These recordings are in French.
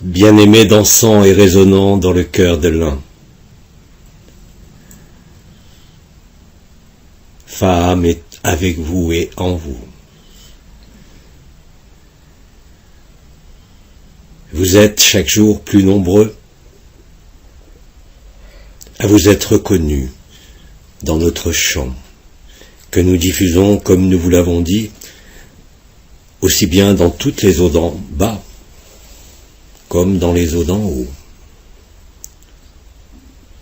bien-aimés dansant et résonnant dans le cœur de l'un. Femme est avec vous et en vous. Vous êtes chaque jour plus nombreux à vous être reconnus dans notre chant, que nous diffusons, comme nous vous l'avons dit, aussi bien dans toutes les eaux d'en bas, comme dans les eaux d'en haut.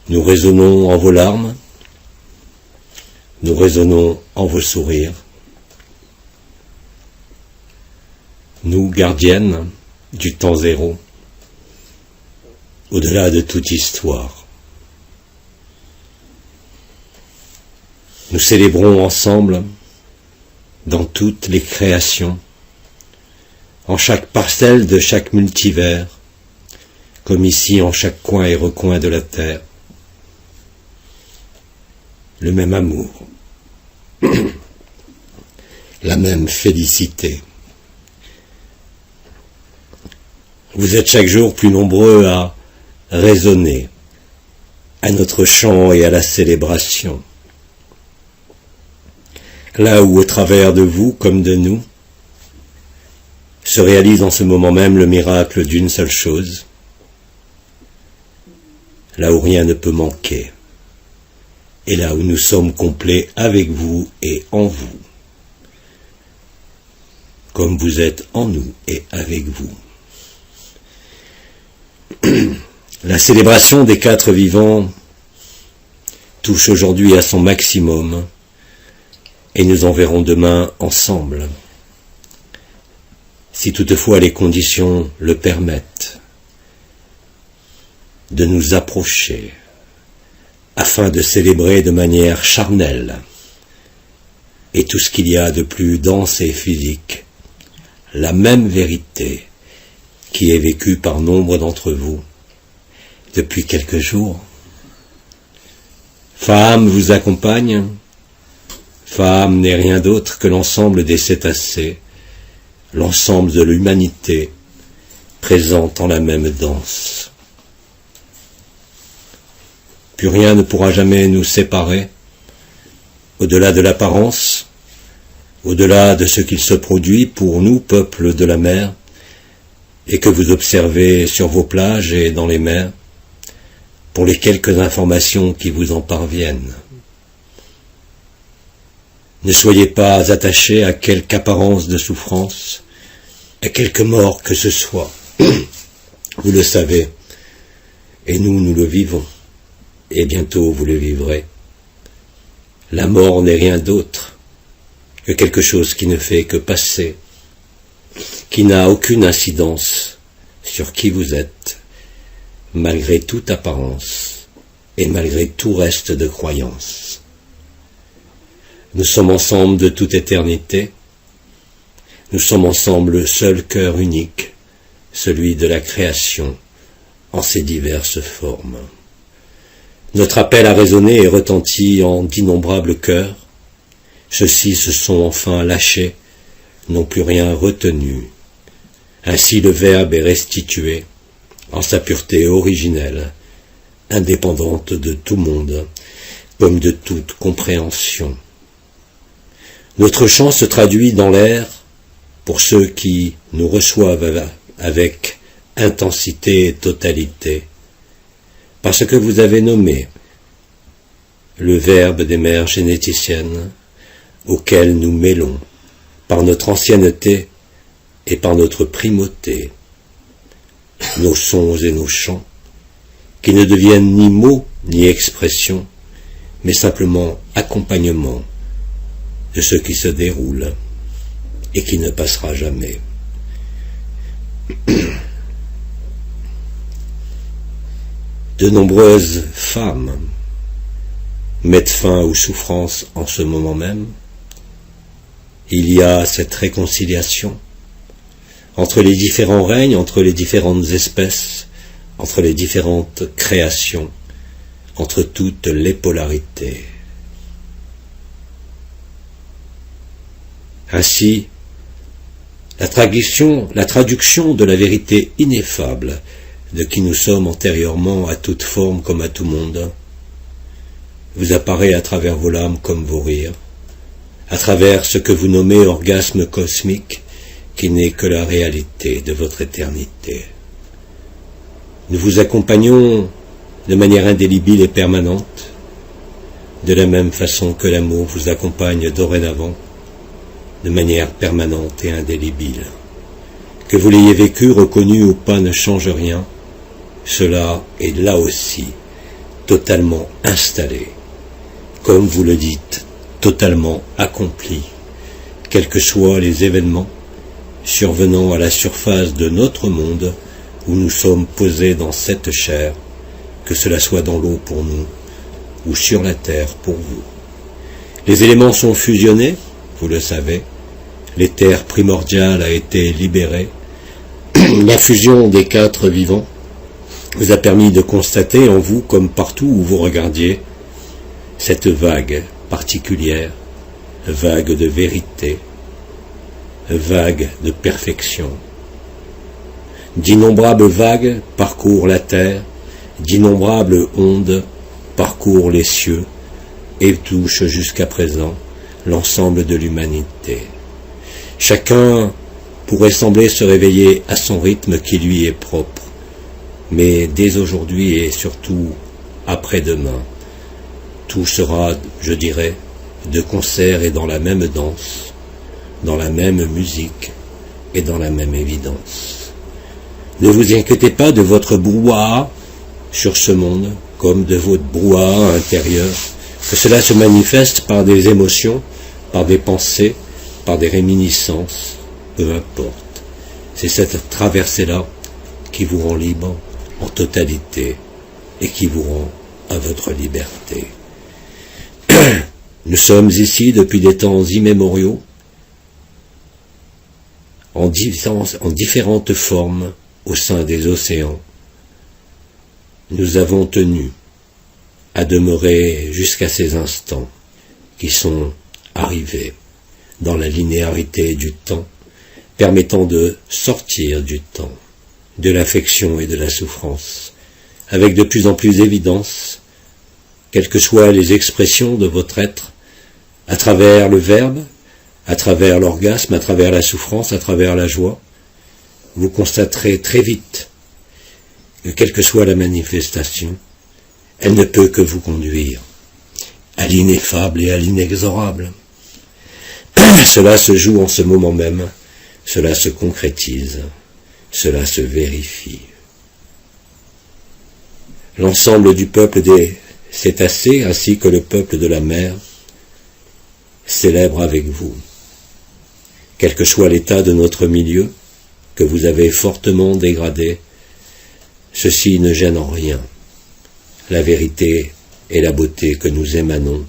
Nous résonnons en vos larmes, nous résonnons en vos sourires. Nous, gardiennes du temps zéro, au-delà de toute histoire. Nous célébrons ensemble, dans toutes les créations, en chaque parcelle de chaque multivers, comme ici en chaque coin et recoin de la terre, le même amour, la même félicité. Vous êtes chaque jour plus nombreux à résonner à notre chant et à la célébration. Là où, au travers de vous comme de nous, se réalise en ce moment même le miracle d'une seule chose, là où rien ne peut manquer, et là où nous sommes complets avec vous et en vous, comme vous êtes en nous et avec vous. La célébration des quatre vivants touche aujourd'hui à son maximum, et nous en verrons demain ensemble, si toutefois les conditions le permettent, de nous approcher, afin de célébrer de manière charnelle, et tout ce qu'il y a de plus dense et physique, la même vérité qui est vécue par nombre d'entre vous depuis quelques jours. Femme vous accompagne. Femme n'est rien d'autre que l'ensemble des cétacés, l'ensemble de l'humanité, présente en la même danse. Plus rien ne pourra jamais nous séparer, au-delà de l'apparence, au-delà de ce qu'il se produit pour nous, peuple de la mer, et que vous observez sur vos plages et dans les mers, pour les quelques informations qui vous en parviennent. Ne soyez pas attachés à quelque apparence de souffrance, à quelque mort que ce soit. Vous le savez, et nous le vivons, et bientôt vous le vivrez. La mort n'est rien d'autre que quelque chose qui ne fait que passer, qui n'a aucune incidence sur qui vous êtes, malgré toute apparence et malgré tout reste de croyance. Nous sommes ensemble de toute éternité, nous sommes ensemble le seul cœur unique, celui de la création, en ses diverses formes. Notre appel a résonné et retenti en d'innombrables cœurs. Ceux-ci se sont enfin lâchés, n'ont plus rien retenu. Ainsi le Verbe est restitué, en sa pureté originelle, indépendante de tout monde, comme de toute compréhension. Notre chant se traduit dans l'air pour ceux qui nous reçoivent avec intensité et totalité, parce que vous avez nommé le Verbe des mères généticiennes auquel nous mêlons, par notre ancienneté et par notre primauté, nos sons et nos chants, qui ne deviennent ni mots ni expressions, mais simplement accompagnement de ce qui se déroule et qui ne passera jamais. De nombreuses femmes mettent fin aux souffrances en ce moment même. Il y a cette réconciliation entre les différents règnes, entre les différentes espèces, entre les différentes créations, entre toutes les polarités. Ainsi, La traduction de la vérité ineffable de qui nous sommes antérieurement à toute forme comme à tout monde, vous apparaît à travers vos larmes comme vos rires, à travers ce que vous nommez orgasme cosmique, qui n'est que la réalité de votre éternité. Nous vous accompagnons de manière indélébile et permanente, de la même façon que l'amour vous accompagne dorénavant, de manière permanente et indélébile. Que vous l'ayez vécu, reconnu ou pas ne change rien, cela est là aussi totalement installé, comme vous le dites, totalement accompli, quels que soient les événements survenant à la surface de notre monde où nous sommes posés dans cette chair, que cela soit dans l'eau pour nous ou sur la terre pour vous. Les éléments sont fusionnés, vous le savez, l'éther primordial a été libéré, la fusion des quatre vivants vous a permis de constater en vous, comme partout où vous regardiez, cette vague particulière, vague de vérité, vague de perfection. D'innombrables vagues parcourent la terre, d'innombrables ondes parcourent les cieux et touchent jusqu'à présent l'ensemble de l'humanité. Chacun pourrait sembler se réveiller à son rythme qui lui est propre, mais dès aujourd'hui et surtout après-demain, tout sera, je dirais, de concert et dans la même danse, dans la même musique et dans la même évidence. Ne vous inquiétez pas de votre brouhaha sur ce monde, comme de votre brouhaha intérieur, que cela se manifeste par des émotions, par des pensées, par des réminiscences, peu importe. C'est cette traversée-là qui vous rend libre en totalité et qui vous rend à votre liberté. Nous sommes ici depuis des temps immémoriaux, en différentes formes au sein des océans. Nous avons tenu à demeurer jusqu'à ces instants qui sont arrivés dans la linéarité du temps, permettant de sortir du temps, de l'affection et de la souffrance, avec de plus en plus d'évidence, quelles que soient les expressions de votre être, à travers le verbe, à travers l'orgasme, à travers la souffrance, à travers la joie, vous constaterez très vite que quelle que soit la manifestation, elle ne peut que vous conduire à l'ineffable et à l'inexorable. Cela se joue en ce moment même, cela se concrétise, cela se vérifie. L'ensemble du peuple des cétacés ainsi que le peuple de la mer célèbre avec vous. Quel que soit l'état de notre milieu, que vous avez fortement dégradé, ceci ne gêne en rien. La vérité et la beauté que nous émanons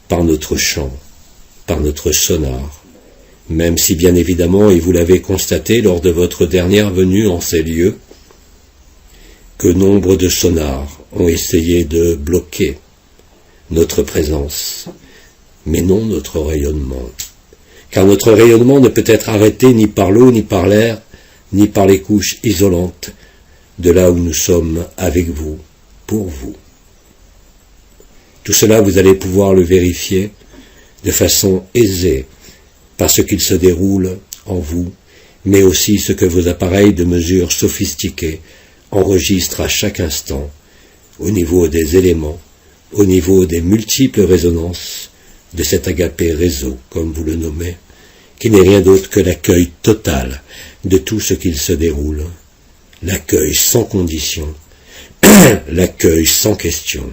par notre chant, par notre sonar, même si bien évidemment, et vous l'avez constaté lors de votre dernière venue en ces lieux, que nombre de sonars ont essayé de bloquer notre présence, mais non notre rayonnement. Car notre rayonnement ne peut être arrêté ni par l'eau, ni par l'air, ni par les couches isolantes de là où nous sommes avec vous, pour vous. Tout cela, vous allez pouvoir le vérifier de façon aisée par ce qu'il se déroule en vous, mais aussi ce que vos appareils de mesure sophistiqués enregistrent à chaque instant, au niveau des éléments, au niveau des multiples résonances de cet agapé réseau, comme vous le nommez, qui n'est rien d'autre que l'accueil total de tout ce qu'il se déroule, l'accueil sans condition, l'accueil sans question.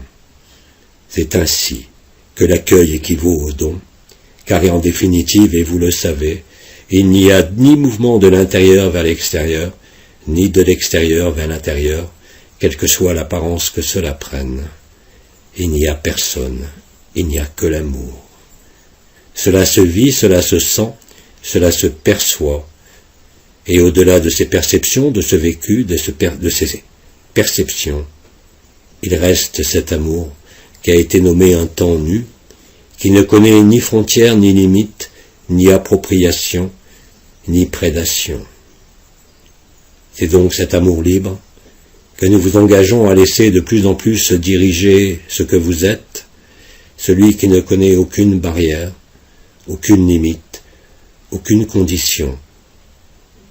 C'est ainsi que l'accueil équivaut au don, car en définitive, et vous le savez, il n'y a ni mouvement de l'intérieur vers l'extérieur, ni de l'extérieur vers l'intérieur, quelle que soit l'apparence que cela prenne. Il n'y a personne, il n'y a que l'amour. Cela se vit, cela se sent, cela se perçoit, et au-delà de ces perceptions, de ce vécu, de ces perceptions, il reste cet amour qui a été nommé un temps nu, qui ne connaît ni frontières, ni limites, ni appropriation, ni prédation. C'est donc cet amour libre que nous vous engageons à laisser de plus en plus diriger ce que vous êtes, celui qui ne connaît aucune barrière, aucune limite, aucune condition,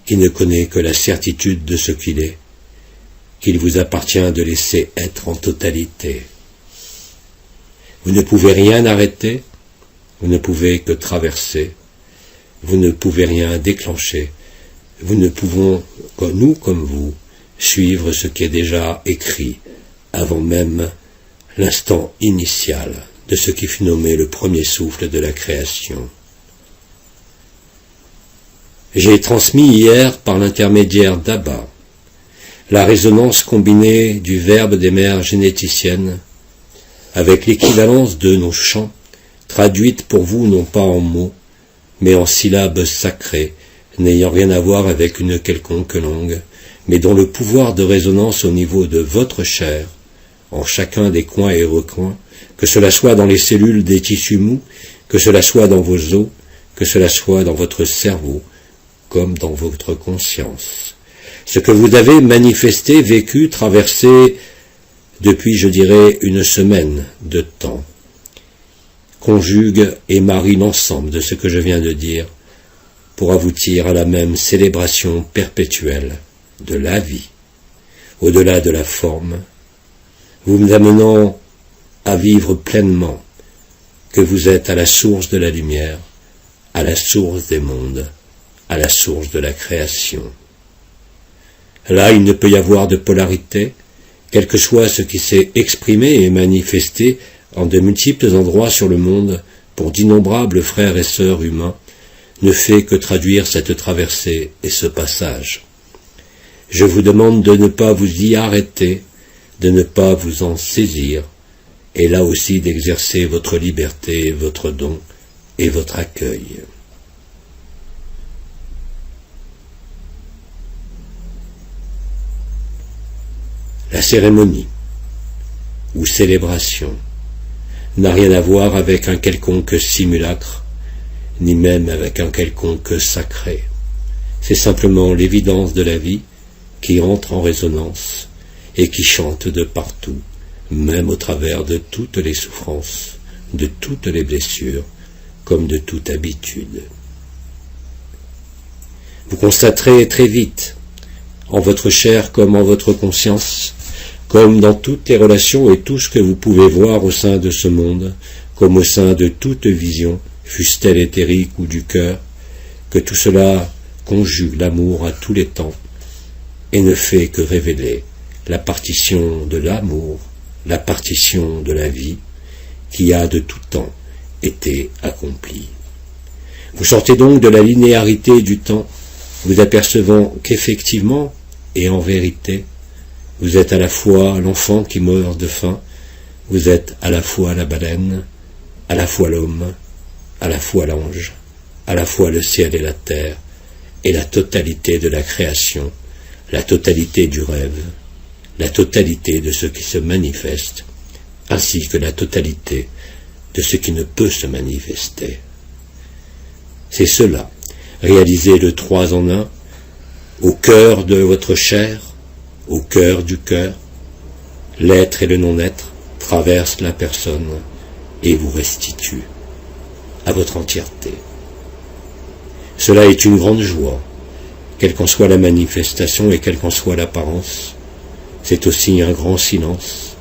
qui ne connaît que la certitude de ce qu'il est, qu'il vous appartient de laisser être en totalité. Vous ne pouvez rien arrêter, vous ne pouvez que traverser, vous ne pouvez rien déclencher, nous ne pouvons, nous comme vous, suivre ce qui est déjà écrit avant même l'instant initial de ce qui fut nommé le premier souffle de la création. J'ai transmis hier par l'intermédiaire d'Abba la résonance combinée du verbe des mères généticiennes avec l'équivalence de nos chants, traduite pour vous non pas en mots, mais en syllabes sacrées, n'ayant rien à voir avec une quelconque langue, mais dont le pouvoir de résonance au niveau de votre chair, en chacun des coins et recoins, que cela soit dans les cellules des tissus mous, que cela soit dans vos os, que cela soit dans votre cerveau, comme dans votre conscience. Ce que vous avez manifesté, vécu, traversé depuis, je dirais, une semaine de temps, conjugue et marie l'ensemble de ce que je viens de dire pour aboutir à la même célébration perpétuelle de la vie, au-delà de la forme, vous amenant à vivre pleinement que vous êtes à la source de la lumière, à la source des mondes, à la source de la création. Là, il ne peut y avoir de polarité, quel que soit ce qui s'est exprimé et manifesté en de multiples endroits sur le monde pour d'innombrables frères et sœurs humains, ne fait que traduire cette traversée et ce passage. Je vous demande de ne pas vous y arrêter, de ne pas vous en saisir, et là aussi d'exercer votre liberté, votre don et votre accueil. La cérémonie ou célébration n'a rien à voir avec un quelconque simulacre, ni même avec un quelconque sacré. C'est simplement l'évidence de la vie qui entre en résonance et qui chante de partout, même au travers de toutes les souffrances, de toutes les blessures, comme de toute habitude. Vous constaterez très vite, en votre chair comme en votre conscience, comme dans toutes les relations et tout ce que vous pouvez voir au sein de ce monde, comme au sein de toute vision, fût-elle éthérique ou du cœur, que tout cela conjugue l'amour à tous les temps et ne fait que révéler la partition de l'amour, la partition de la vie qui a de tout temps été accomplie. Vous sortez donc de la linéarité du temps, vous apercevant qu'effectivement et en vérité, vous êtes à la fois l'enfant qui meurt de faim, vous êtes à la fois la baleine, à la fois l'homme, à la fois l'ange, à la fois le ciel et la terre, et la totalité de la création, la totalité du rêve, la totalité de ce qui se manifeste, ainsi que la totalité de ce qui ne peut se manifester. C'est cela, réaliser le 3 en 1, au cœur de votre chair, au cœur du cœur, l'être et le non-être traversent la personne et vous restituent à votre entièreté. Cela est une grande joie, quelle qu'en soit la manifestation et quelle qu'en soit l'apparence. C'est aussi un grand silence,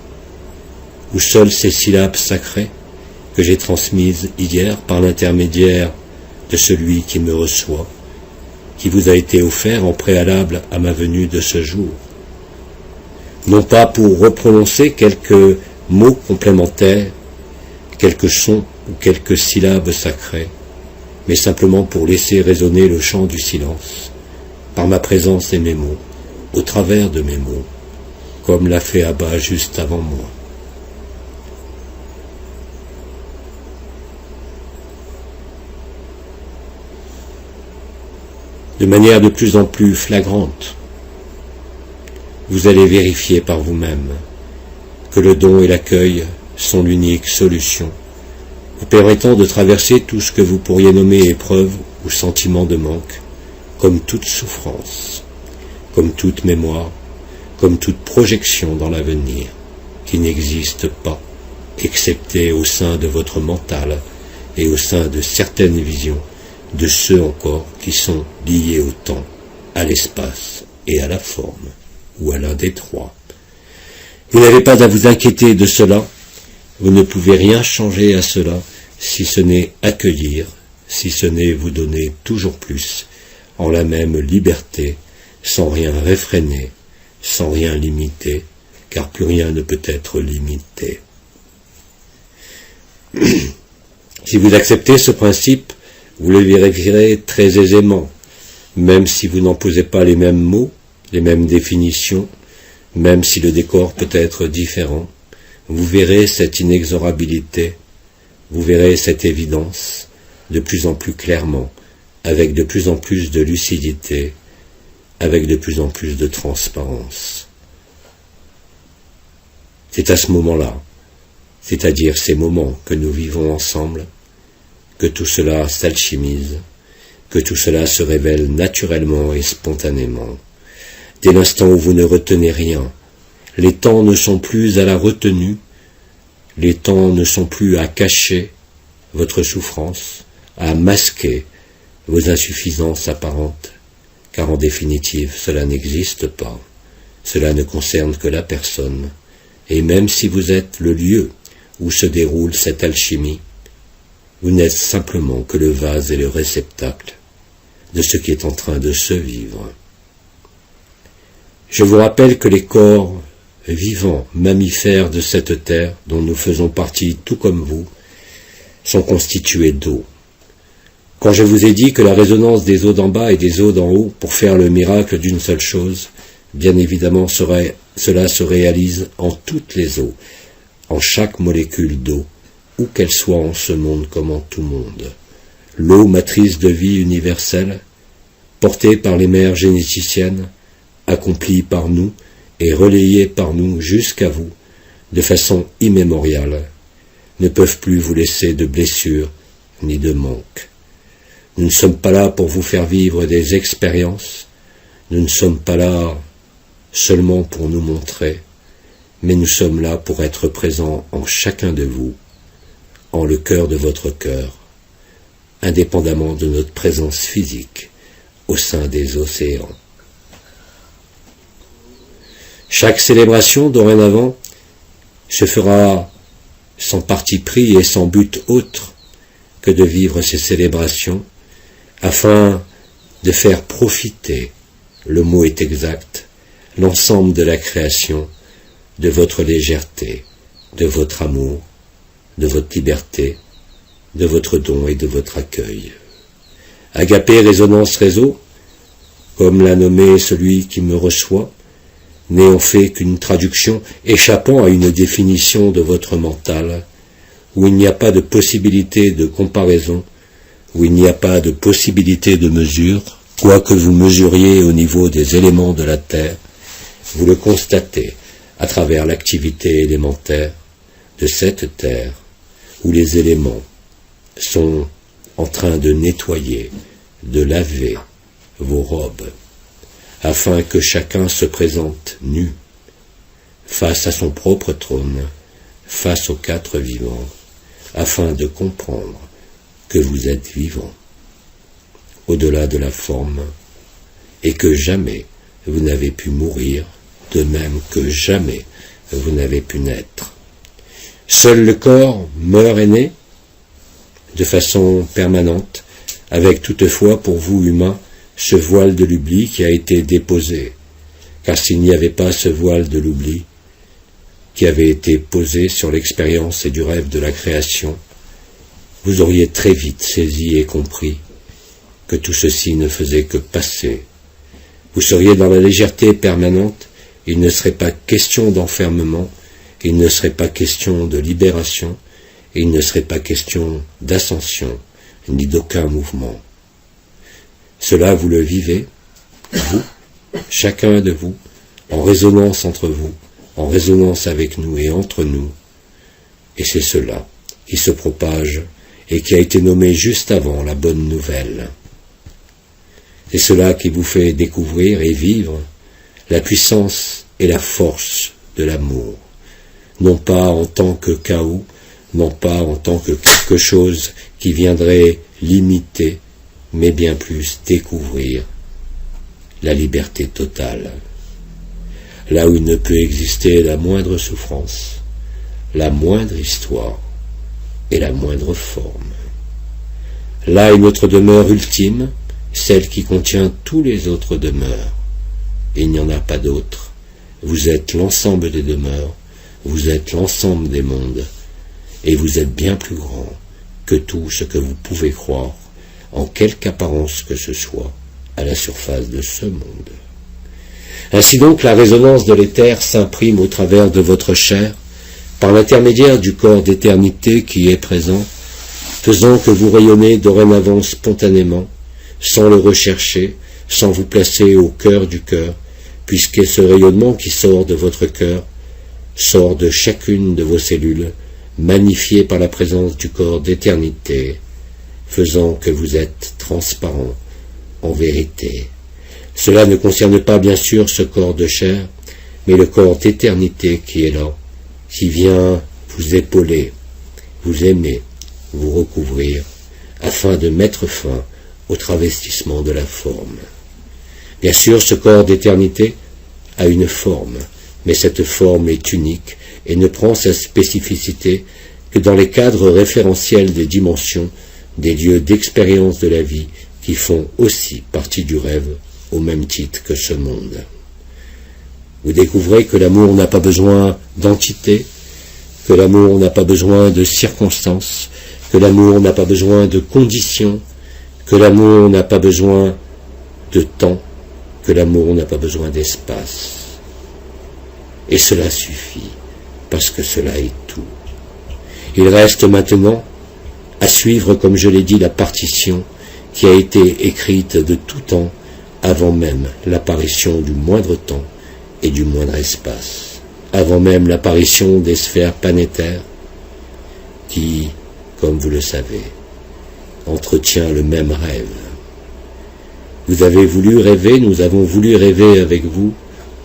où seules ces syllabes sacrées que j'ai transmises hier par l'intermédiaire de celui qui me reçoit, qui vous a été offert en préalable à ma venue de ce jour, non pas pour reprononcer quelques mots complémentaires, quelques sons ou quelques syllabes sacrées, mais simplement pour laisser résonner le chant du silence, par ma présence et mes mots, au travers de mes mots, comme l'a fait Abba juste avant moi. De manière de plus en plus flagrante, vous allez vérifier par vous-même que le don et l'accueil sont l'unique solution, vous permettant de traverser tout ce que vous pourriez nommer épreuve ou sentiment de manque, comme toute souffrance, comme toute mémoire, comme toute projection dans l'avenir, qui n'existe pas, excepté au sein de votre mental et au sein de certaines visions, de ceux encore qui sont liés au temps, à l'espace et à la forme, ou à l'un des trois. Vous n'avez pas à vous inquiéter de cela, vous ne pouvez rien changer à cela, si ce n'est accueillir, si ce n'est vous donner toujours plus, en la même liberté, sans rien réfréner, sans rien limiter, car plus rien ne peut être limité. Si vous acceptez ce principe, vous le vérifierez très aisément, même si vous n'en posez pas les mêmes mots, les mêmes définitions, même si le décor peut être différent, vous verrez cette inexorabilité, vous verrez cette évidence de plus en plus clairement, avec de plus en plus de lucidité, avec de plus en plus de transparence. C'est à ce moment-là, c'est-à-dire ces moments que nous vivons ensemble, que tout cela s'alchimise, que tout cela se révèle naturellement et spontanément. Dès l'instant où vous ne retenez rien, les temps ne sont plus à la retenue, les temps ne sont plus à cacher votre souffrance, à masquer vos insuffisances apparentes, car en définitive, cela n'existe pas, cela ne concerne que la personne, et même si vous êtes le lieu où se déroule cette alchimie, vous n'êtes simplement que le vase et le réceptacle de ce qui est en train de se vivre. Je vous rappelle que les corps vivants, mammifères de cette terre, dont nous faisons partie tout comme vous, sont constitués d'eau. Quand je vous ai dit que la résonance des eaux d'en bas et des eaux d'en haut, pour faire le miracle d'une seule chose, bien évidemment cela se réalise en toutes les eaux, en chaque molécule d'eau, où qu'elle soit en ce monde comme en tout monde. L'eau, matrice de vie universelle, portée par les mères généticiennes, accomplie par nous et relayée par nous jusqu'à vous, de façon immémoriale, ne peuvent plus vous laisser de blessures ni de manque. Nous ne sommes pas là pour vous faire vivre des expériences, nous ne sommes pas là seulement pour nous montrer, mais nous sommes là pour être présents en chacun de vous, en le cœur de votre cœur, indépendamment de notre présence physique au sein des océans. Chaque célébration, dorénavant, se fera sans parti pris et sans but autre que de vivre ces célébrations, afin de faire profiter, le mot est exact, l'ensemble de la création, de votre légèreté, de votre amour, de votre liberté, de votre don et de votre accueil. Agapé Résonance Réseau, comme l'a nommé celui qui me reçoit, n'ayant fait qu'une traduction échappant à une définition de votre mental, où il n'y a pas de possibilité de comparaison, où il n'y a pas de possibilité de mesure, quoi que vous mesuriez au niveau des éléments de la Terre, vous le constatez à travers l'activité élémentaire de cette Terre, où les éléments sont en train de nettoyer, de laver vos robes, afin que chacun se présente nu, face à son propre trône, face aux quatre vivants, afin de comprendre que vous êtes vivant, au-delà de la forme, et que jamais vous n'avez pu mourir, de même que jamais vous n'avez pu naître. Seul le corps meurt et naît, de façon permanente, avec toutefois pour vous humains ce voile de l'oubli qui a été déposé, car s'il n'y avait pas ce voile de l'oubli qui avait été posé sur l'expérience et du rêve de la création, vous auriez très vite saisi et compris que tout ceci ne faisait que passer. Vous seriez dans la légèreté permanente, il ne serait pas question d'enfermement, il ne serait pas question de libération, et il ne serait pas question d'ascension, ni d'aucun mouvement. Cela, vous le vivez, vous, chacun de vous, en résonance entre vous, en résonance avec nous et entre nous, et c'est cela qui se propage et qui a été nommé juste avant la bonne nouvelle. C'est cela qui vous fait découvrir et vivre la puissance et la force de l'amour, non pas en tant que chaos, non pas en tant que quelque chose qui viendrait limiter, mais bien plus découvrir la liberté totale. Là où il ne peut exister la moindre souffrance, la moindre histoire et la moindre forme. Là est notre demeure ultime, celle qui contient tous les autres demeures. Il n'y en a pas d'autre. Vous êtes l'ensemble des demeures, vous êtes l'ensemble des mondes, et vous êtes bien plus grand que tout ce que vous pouvez croire, en quelque apparence que ce soit, à la surface de ce monde. Ainsi donc, la résonance de l'éther s'imprime au travers de votre chair, par l'intermédiaire du corps d'éternité qui est présent, faisant que vous rayonnez dorénavant spontanément, sans le rechercher, sans vous placer au cœur du cœur, puisque ce rayonnement qui sort de votre cœur sort de chacune de vos cellules, magnifié par la présence du corps d'éternité, faisant que vous êtes transparent en vérité. Cela ne concerne pas bien sûr ce corps de chair, mais le corps d'éternité qui est là, qui vient vous épauler, vous aimer, vous recouvrir, afin de mettre fin au travestissement de la forme. Bien sûr, ce corps d'éternité a une forme, mais cette forme est unique et ne prend sa spécificité que dans les cadres référentiels des dimensions, des lieux d'expérience de la vie qui font aussi partie du rêve au même titre que ce monde. Vous découvrez que l'amour n'a pas besoin d'entité, que l'amour n'a pas besoin de circonstances, que l'amour n'a pas besoin de conditions, que l'amour n'a pas besoin de temps, que l'amour n'a pas besoin d'espace. Et cela suffit, parce que cela est tout. Il reste maintenant à suivre, comme je l'ai dit, la partition qui a été écrite de tout temps, avant même l'apparition du moindre temps et du moindre espace, avant même l'apparition des sphères planétaires, qui, comme vous le savez, entretient le même rêve. Vous avez voulu rêver, nous avons voulu rêver avec vous,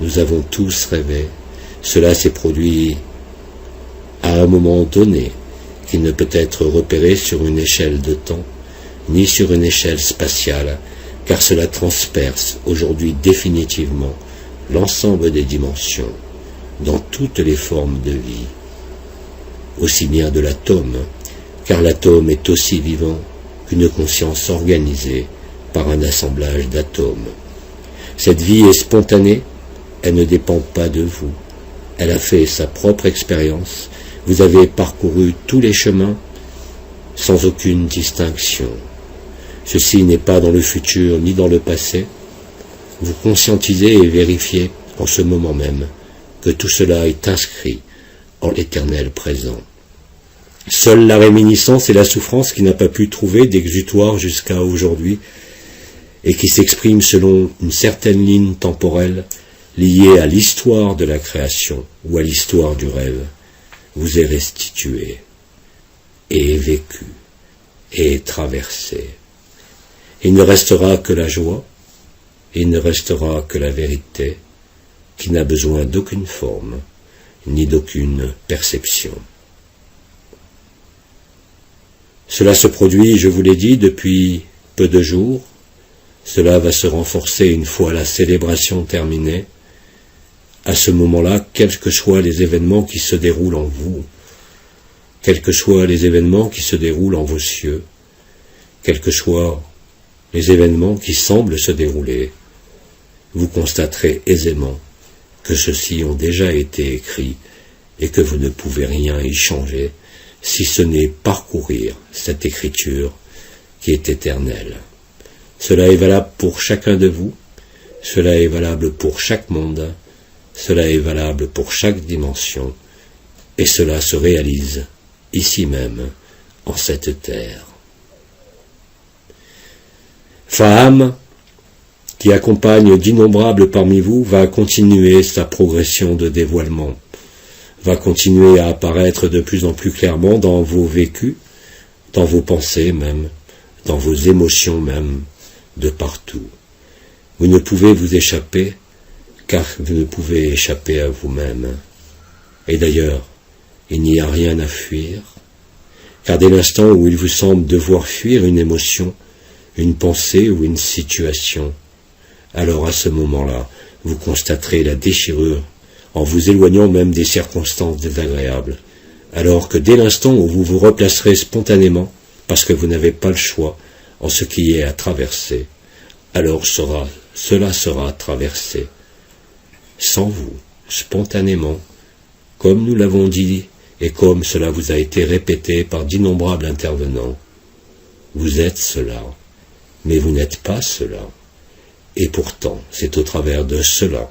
nous avons tous rêvé. Cela s'est produit à un moment donné, qui ne peut être repéré sur une échelle de temps, ni sur une échelle spatiale, car cela transperce aujourd'hui définitivement l'ensemble des dimensions, dans toutes les formes de vie, aussi bien de l'atome, car l'atome est aussi vivant qu'une conscience organisée par un assemblage d'atomes. Cette vie est spontanée, elle ne dépend pas de vous, elle a fait sa propre expérience, vous avez parcouru tous les chemins sans aucune distinction. Ceci n'est pas dans le futur ni dans le passé. Vous conscientisez et vérifiez en ce moment même que tout cela est inscrit en l'éternel présent. Seule la réminiscence et la souffrance qui n'a pas pu trouver d'exutoire jusqu'à aujourd'hui et qui s'exprime selon une certaine ligne temporelle liée à l'histoire de la création ou à l'histoire du rêve, vous est restituée et est vécue et est traversée. Il ne restera que la joie, il ne restera que la vérité, qui n'a besoin d'aucune forme, ni d'aucune perception. Cela se produit, je vous l'ai dit, depuis peu de jours. Cela va se renforcer une fois la célébration terminée. À ce moment-là, quels que soient les événements qui se déroulent en vous, quels que soient les événements qui se déroulent en vos cieux, quels que soient les événements qui semblent se dérouler, vous constaterez aisément que ceux-ci ont déjà été écrits et que vous ne pouvez rien y changer, si ce n'est parcourir cette écriture qui est éternelle. Cela est valable pour chacun de vous, cela est valable pour chaque monde, cela est valable pour chaque dimension, et cela se réalise ici même, en cette terre. Faham, qui accompagne d'innombrables parmi vous, va continuer sa progression de dévoilement, va continuer à apparaître de plus en plus clairement dans vos vécus, dans vos pensées même, dans vos émotions même, de partout. Vous ne pouvez vous échapper, car vous ne pouvez échapper à vous-même. Et d'ailleurs, il n'y a rien à fuir, car dès l'instant où il vous semble devoir fuir une émotion, une pensée ou une situation, alors à ce moment-là, vous constaterez la déchirure en vous éloignant même des circonstances désagréables, alors que dès l'instant où vous vous replacerez spontanément, parce que vous n'avez pas le choix en ce qui est à traverser, alors cela sera traversé, sans vous, spontanément, comme nous l'avons dit et comme cela vous a été répété par d'innombrables intervenants. Vous êtes cela, mais vous n'êtes pas cela. Et pourtant, c'est au travers de cela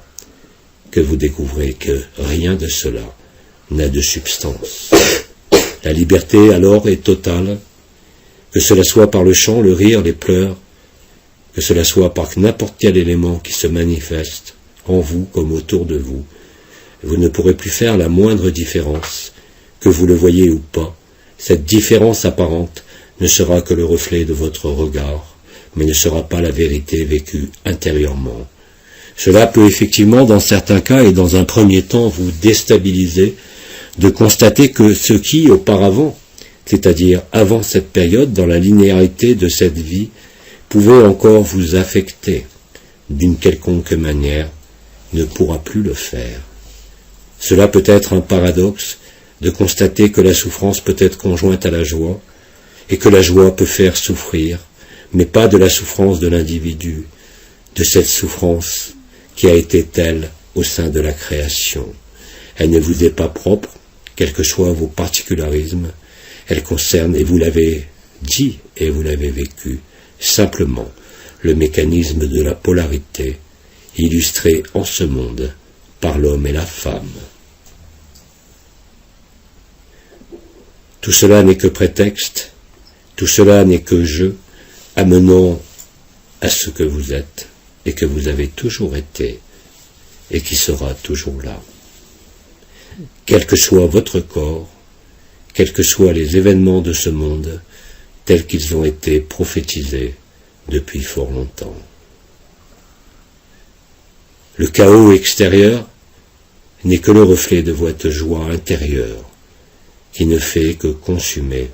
que vous découvrez que rien de cela n'a de substance. La liberté alors est totale, que cela soit par le chant, le rire, les pleurs, que cela soit par n'importe quel élément qui se manifeste, en vous comme autour de vous. Vous ne pourrez plus faire la moindre différence, que vous le voyez ou pas. Cette différence apparente ne sera que le reflet de votre regard, mais ne sera pas la vérité vécue intérieurement. Cela peut effectivement, dans certains cas et dans un premier temps, vous déstabiliser, de constater que ce qui, auparavant, c'est-à-dire avant cette période, dans la linéarité de cette vie, pouvait encore vous affecter d'une quelconque manière, ne pourra plus le faire. Cela peut être un paradoxe de constater que la souffrance peut être conjointe à la joie, et que la joie peut faire souffrir, mais pas de la souffrance de l'individu, de cette souffrance qui a été telle au sein de la création. Elle ne vous est pas propre, quels que soient vos particularismes, elle concerne, et vous l'avez dit et vous l'avez vécu, simplement le mécanisme de la polarité, illustré en ce monde par l'homme et la femme. Tout cela n'est que prétexte, tout cela n'est que jeu, amenant à ce que vous êtes et que vous avez toujours été et qui sera toujours là. Quel que soit votre corps, quels que soient les événements de ce monde, tels qu'ils ont été prophétisés depuis fort longtemps. Le chaos extérieur n'est que le reflet de votre joie intérieure, qui ne fait que consumer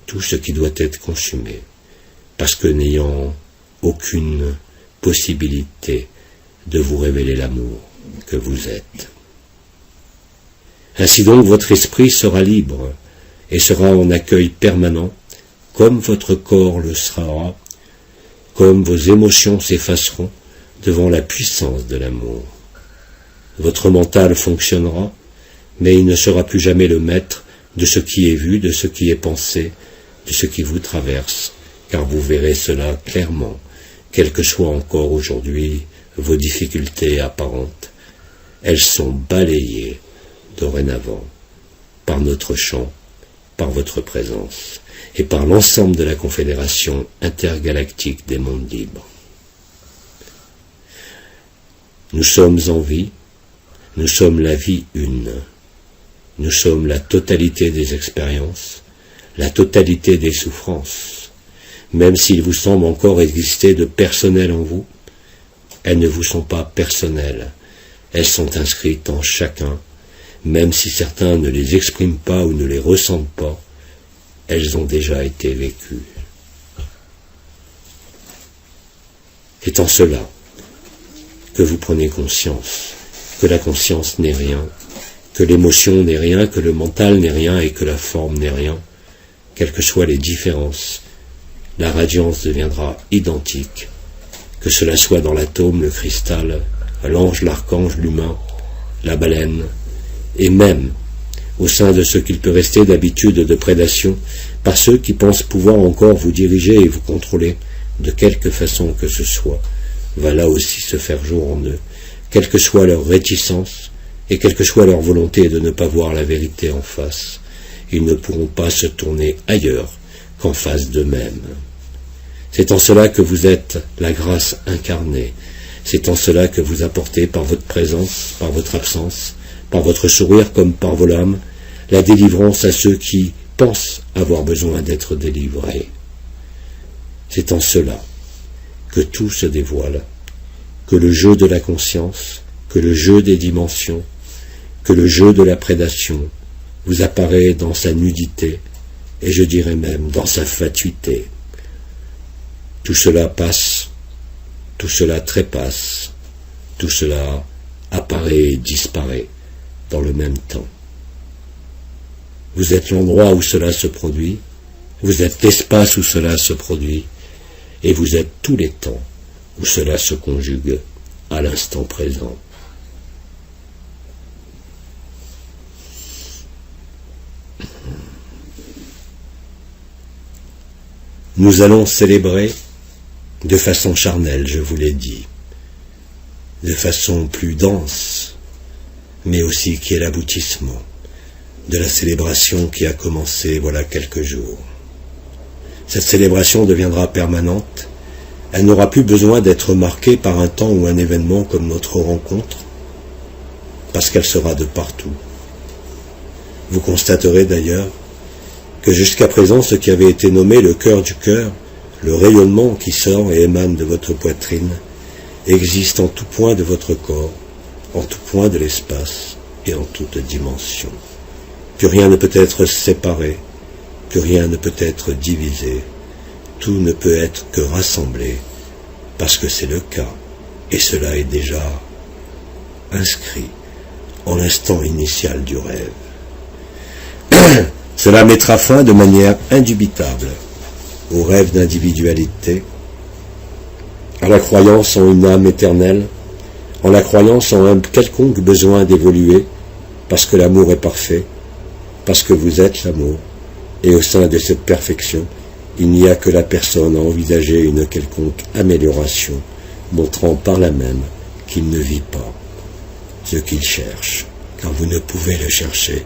tout ce qui doit être consumé, parce que n'ayant aucune possibilité de vous révéler l'amour que vous êtes. Ainsi donc votre esprit sera libre et sera en accueil permanent, comme votre corps le sera, comme vos émotions s'effaceront devant la puissance de l'amour. Votre mental fonctionnera, mais il ne sera plus jamais le maître de ce qui est vu, de ce qui est pensé, de ce qui vous traverse, car vous verrez cela clairement, quelles que soient encore aujourd'hui vos difficultés apparentes. Elles sont balayées dorénavant par notre chant, par votre présence et par l'ensemble de la Confédération intergalactique des mondes libres. Nous sommes en vie, nous sommes la vie une, nous sommes la totalité des expériences, la totalité des souffrances. Même s'il vous semble encore exister de personnel en vous, elles ne vous sont pas personnelles, elles sont inscrites en chacun, même si certains ne les expriment pas ou ne les ressentent pas, elles ont déjà été vécues. C'est en cela que vous prenez conscience, que la conscience n'est rien, que l'émotion n'est rien, que le mental n'est rien et que la forme n'est rien, quelles que soient les différences, la radiance deviendra identique, que cela soit dans l'atome, le cristal, l'ange, l'archange, l'humain, la baleine, et même au sein de ce qu'il peut rester d'habitude de prédation, par ceux qui pensent pouvoir encore vous diriger et vous contrôler, de quelque façon que ce soit, va là aussi se faire jour en eux, quelle que soit leur réticence, et quelle que soit leur volonté de ne pas voir la vérité en face. Ils ne pourront pas se tourner ailleurs qu'en face d'eux-mêmes. C'est en cela que vous êtes la grâce incarnée. C'est en cela que vous apportez par votre présence, par votre absence, par votre sourire comme par vos lames, la délivrance à ceux qui pensent avoir besoin d'être délivrés. C'est en cela que tout se dévoile que le jeu de la conscience, que le jeu des dimensions, que le jeu de la prédation vous apparaît dans sa nudité, et je dirais même dans sa fatuité. Tout cela passe, tout cela trépasse, tout cela apparaît et disparaît dans le même temps. Vous êtes l'endroit où cela se produit, vous êtes l'espace où cela se produit, et vous êtes tous les temps où cela se conjugue à l'instant présent. Nous allons célébrer de façon charnelle, je vous l'ai dit, de façon plus dense, mais aussi qui est l'aboutissement de la célébration qui a commencé voilà quelques jours. Cette célébration deviendra permanente, elle n'aura plus besoin d'être marquée par un temps ou un événement comme notre rencontre, parce qu'elle sera de partout. Vous constaterez d'ailleurs que jusqu'à présent ce qui avait été nommé le cœur du cœur, le rayonnement qui sort et émane de votre poitrine, existe en tout point de votre corps, en tout point de l'espace et en toute dimension. Plus rien ne peut être séparé, plus rien ne peut être divisé, tout ne peut être que rassemblé, parce que c'est le cas, et cela est déjà inscrit en l'instant initial du rêve. Cela mettra fin de manière indubitable au rêve d'individualité, à la croyance en une âme éternelle, en la croyance en un quelconque besoin d'évoluer, parce que l'amour est parfait, parce que vous êtes l'amour, et au sein de cette perfection, il n'y a que la personne à envisager une quelconque amélioration, montrant par là même qu'il ne vit pas ce qu'il cherche, car vous ne pouvez le chercher.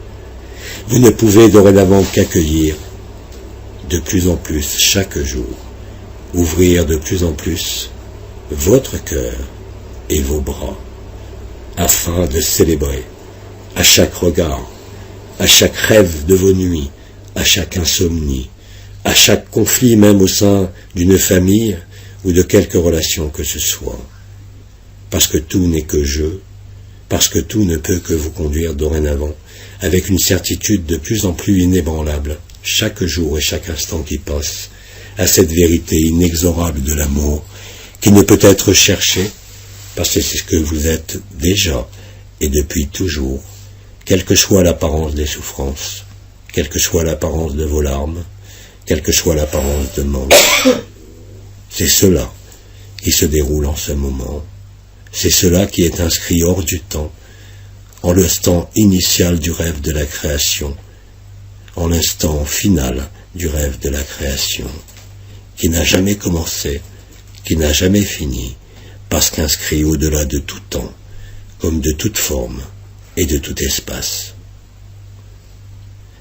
Vous ne pouvez dorénavant qu'accueillir de plus en plus chaque jour, ouvrir de plus en plus votre cœur et vos bras, afin de célébrer à chaque regard, à chaque rêve de vos nuits, à chaque insomnie, à chaque conflit même au sein d'une famille ou de quelque relation que ce soit. Parce que tout n'est que jeu, parce que tout ne peut que vous conduire dorénavant avec une certitude de plus en plus inébranlable, chaque jour et chaque instant qui passe, à cette vérité inexorable de l'amour qui ne peut être cherchée, parce que c'est ce que vous êtes déjà et depuis toujours, quelle que soit l'apparence des souffrances, quelle que soit l'apparence de vos larmes, quelle que soit l'apparence de manque. C'est cela qui se déroule en ce moment. C'est cela qui est inscrit hors du temps, en l'instant initial du rêve de la création, en l'instant final du rêve de la création, qui n'a jamais commencé, qui n'a jamais fini, parce qu'inscrit au-delà de tout temps, comme de toute forme et de tout espace.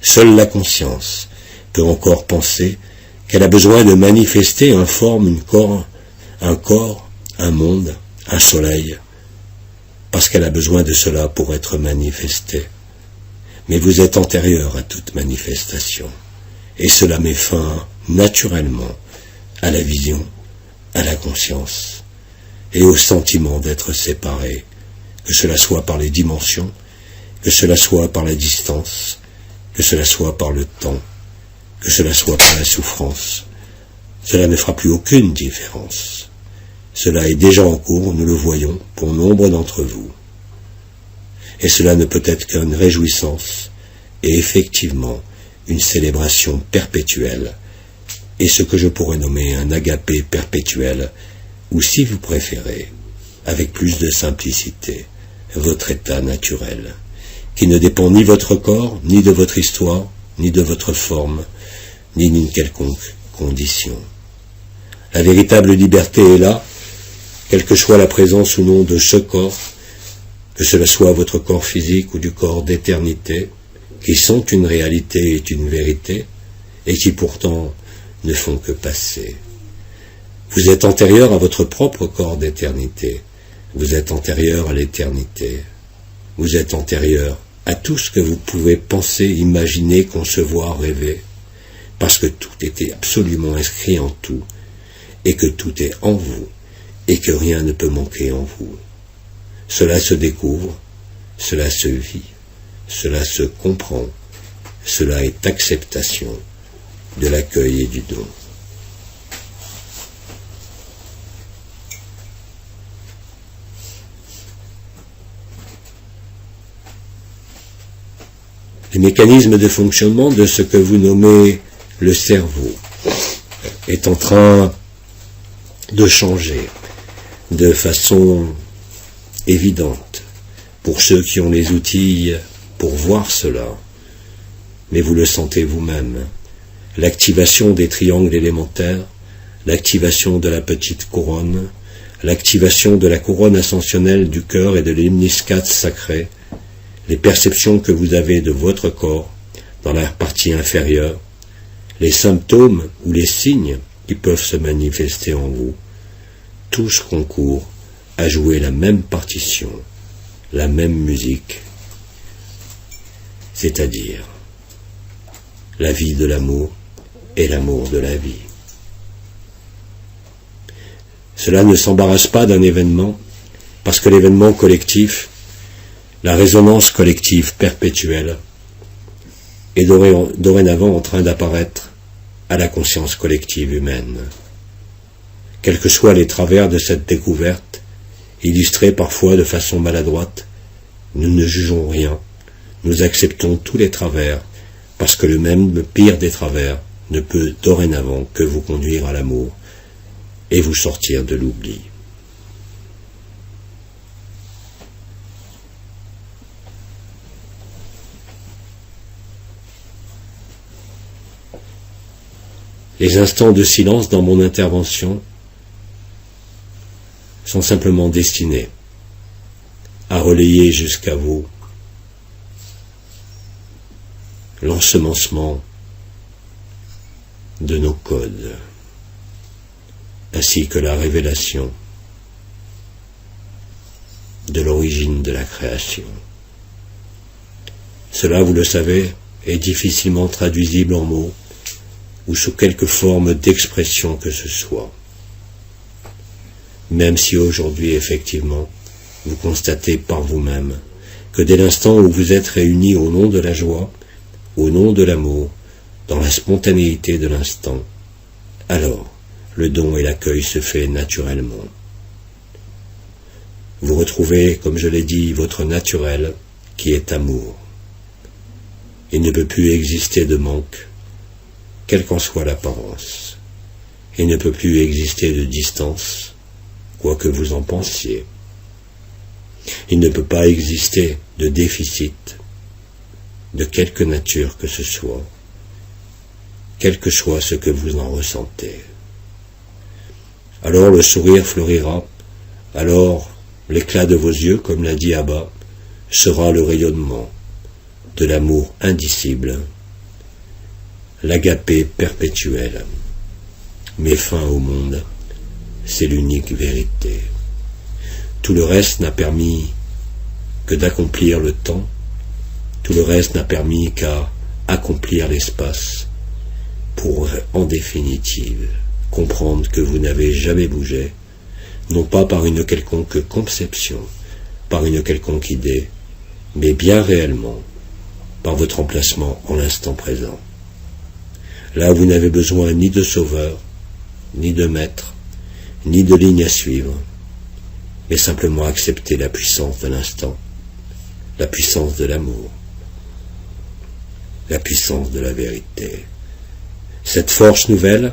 Seule la conscience peut encore penser qu'elle a besoin de manifester une forme, un corps, un monde, un soleil, parce qu'elle a besoin de cela pour être manifestée. Mais vous êtes antérieur à toute manifestation, et cela met fin naturellement à la vision, à la conscience, et au sentiment d'être séparé, que cela soit par les dimensions, que cela soit par la distance, que cela soit par le temps, que cela soit par la souffrance. Cela ne fera plus aucune différence. Cela est déjà en cours, nous le voyons, pour nombre d'entre vous. Et cela ne peut être qu'une réjouissance, et effectivement une célébration perpétuelle, et ce que je pourrais nommer un agapé perpétuel, ou si vous préférez, avec plus de simplicité, votre état naturel, qui ne dépend ni de votre corps, ni de votre histoire, ni de votre forme, ni d'une quelconque condition. La véritable liberté est là, quelle que soit la présence ou non de ce corps, que cela soit votre corps physique ou du corps d'éternité, qui sont une réalité et une vérité, et qui pourtant ne font que passer. Vous êtes antérieur à votre propre corps d'éternité, vous êtes antérieur à l'éternité, vous êtes antérieur à tout ce que vous pouvez penser, imaginer, concevoir, rêver, parce que tout était absolument inscrit en tout, et que tout est en vous, et que rien ne peut manquer en vous. Cela se découvre, cela se vit, cela se comprend, cela est acceptation de l'accueil et du don. Les mécanismes de fonctionnement de ce que vous nommez le cerveau est en train de changer de façon évidente pour ceux qui ont les outils pour voir cela, mais vous le sentez vous-même. L'activation des triangles élémentaires, l'activation de la petite couronne, l'activation de la couronne ascensionnelle du cœur et de l'hémiscate sacré, les perceptions que vous avez de votre corps dans la partie inférieure, les symptômes ou les signes qui peuvent se manifester en vous, tous concourent à jouer la même partition, la même musique, c'est-à-dire la vie de l'amour et l'amour de la vie. Cela ne s'embarrasse pas d'un événement, parce que l'événement collectif, la résonance collective perpétuelle, est dorénavant en train d'apparaître à la conscience collective humaine. Quels que soient les travers de cette découverte, illustrée parfois de façon maladroite, nous ne jugeons rien, nous acceptons tous les travers, parce que le même pire des travers ne peut dorénavant que vous conduire à l'amour et vous sortir de l'oubli. Les instants de silence dans mon intervention sont simplement destinés à relayer jusqu'à vous l'ensemencement de nos codes, ainsi que la révélation de l'origine de la création. Cela, vous le savez, est difficilement traduisible en mots ou sous quelque forme d'expression que ce soit. Même si aujourd'hui, effectivement, vous constatez par vous-même que dès l'instant où vous êtes réunis au nom de la joie, au nom de l'amour, dans la spontanéité de l'instant, alors le don et l'accueil se fait naturellement. Vous retrouvez, comme je l'ai dit, votre naturel qui est amour. Il ne peut plus exister de manque, quelle qu'en soit l'apparence. Il ne peut plus exister de distance, quoi que vous en pensiez. Il ne peut pas exister de déficit, de quelque nature que ce soit, quel que soit ce que vous en ressentez. Alors le sourire fleurira, alors l'éclat de vos yeux, comme l'a dit Abba, sera le rayonnement de l'amour indicible, l'agapé perpétuel, met fin au monde, c'est l'unique vérité. Tout le reste n'a permis que d'accomplir le temps, tout le reste n'a permis qu'à accomplir l'espace, pour, en définitive, comprendre que vous n'avez jamais bougé, non pas par une quelconque conception, par une quelconque idée, mais bien réellement, par votre emplacement en l'instant présent. Là, vous n'avez besoin ni de sauveur, ni de maître, ni de ligne à suivre, mais simplement accepter la puissance de l'instant, la puissance de l'amour, la puissance de la vérité. Cette force nouvelle,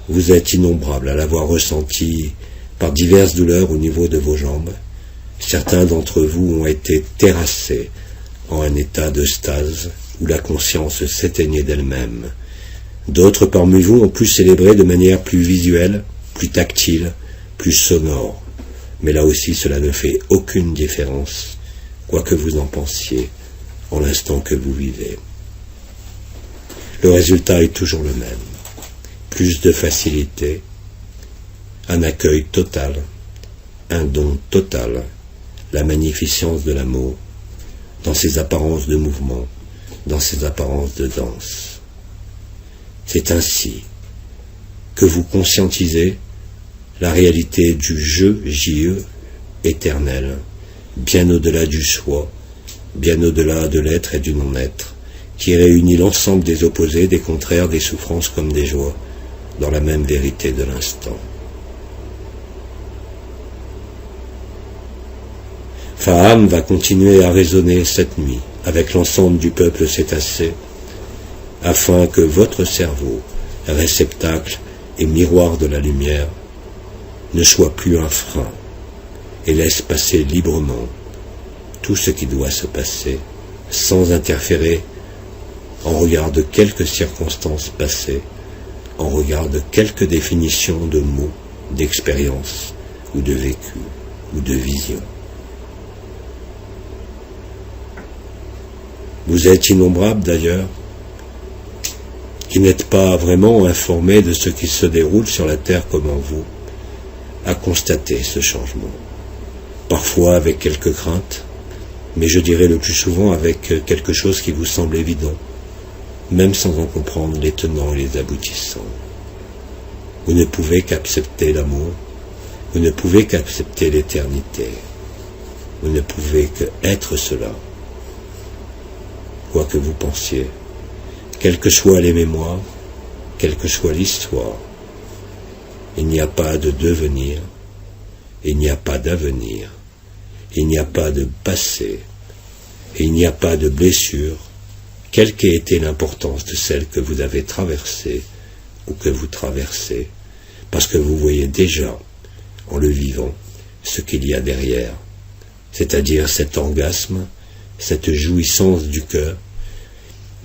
vous êtes innombrables à l'avoir ressentie par diverses douleurs au niveau de vos jambes. Certains d'entre vous ont été terrassés en un état de stase où la conscience s'éteignait d'elle-même. D'autres parmi vous ont pu célébrer de manière plus visuelle, plus tactile, plus sonore. Mais là aussi, cela ne fait aucune différence, quoi que vous en pensiez, en l'instant que vous vivez. Le résultat est toujours le même. Plus de facilité, un accueil total, un don total, la magnificence de l'amour, dans ses apparences de mouvement, dans ses apparences de danse. C'est ainsi que vous conscientisez la réalité du je, J-E, éternel, bien au-delà du soi, bien au-delà de l'être et du non-être, qui réunit l'ensemble des opposés, des contraires, des souffrances comme des joies, dans la même vérité de l'instant. Faham va continuer à résonner cette nuit avec l'ensemble du peuple cétacé, afin que votre cerveau, réceptacle et miroir de la lumière, ne soit plus un frein et laisse passer librement tout ce qui doit se passer sans interférer en regard de quelques circonstances passées, en regard de quelques définitions de mots, d'expériences ou de vécu ou de vision. Vous êtes innombrables d'ailleurs, qui n'êtes pas vraiment informés de ce qui se déroule sur la terre comme en vous, à constater ce changement. Parfois avec quelques craintes, mais je dirais le plus souvent avec quelque chose qui vous semble évident, même sans en comprendre les tenants et les aboutissants. Vous ne pouvez qu'accepter l'amour, vous ne pouvez qu'accepter l'éternité, vous ne pouvez qu'être cela. Quoi que vous pensiez, quelles que soient les mémoires, quelle que soit l'histoire, il n'y a pas de devenir, il n'y a pas d'avenir, il n'y a pas de passé, il n'y a pas de blessure, quelle qu'ait été l'importance de celle que vous avez traversée ou que vous traversez, parce que vous voyez déjà, en le vivant, ce qu'il y a derrière, c'est-à-dire cet orgasme, cette jouissance du cœur,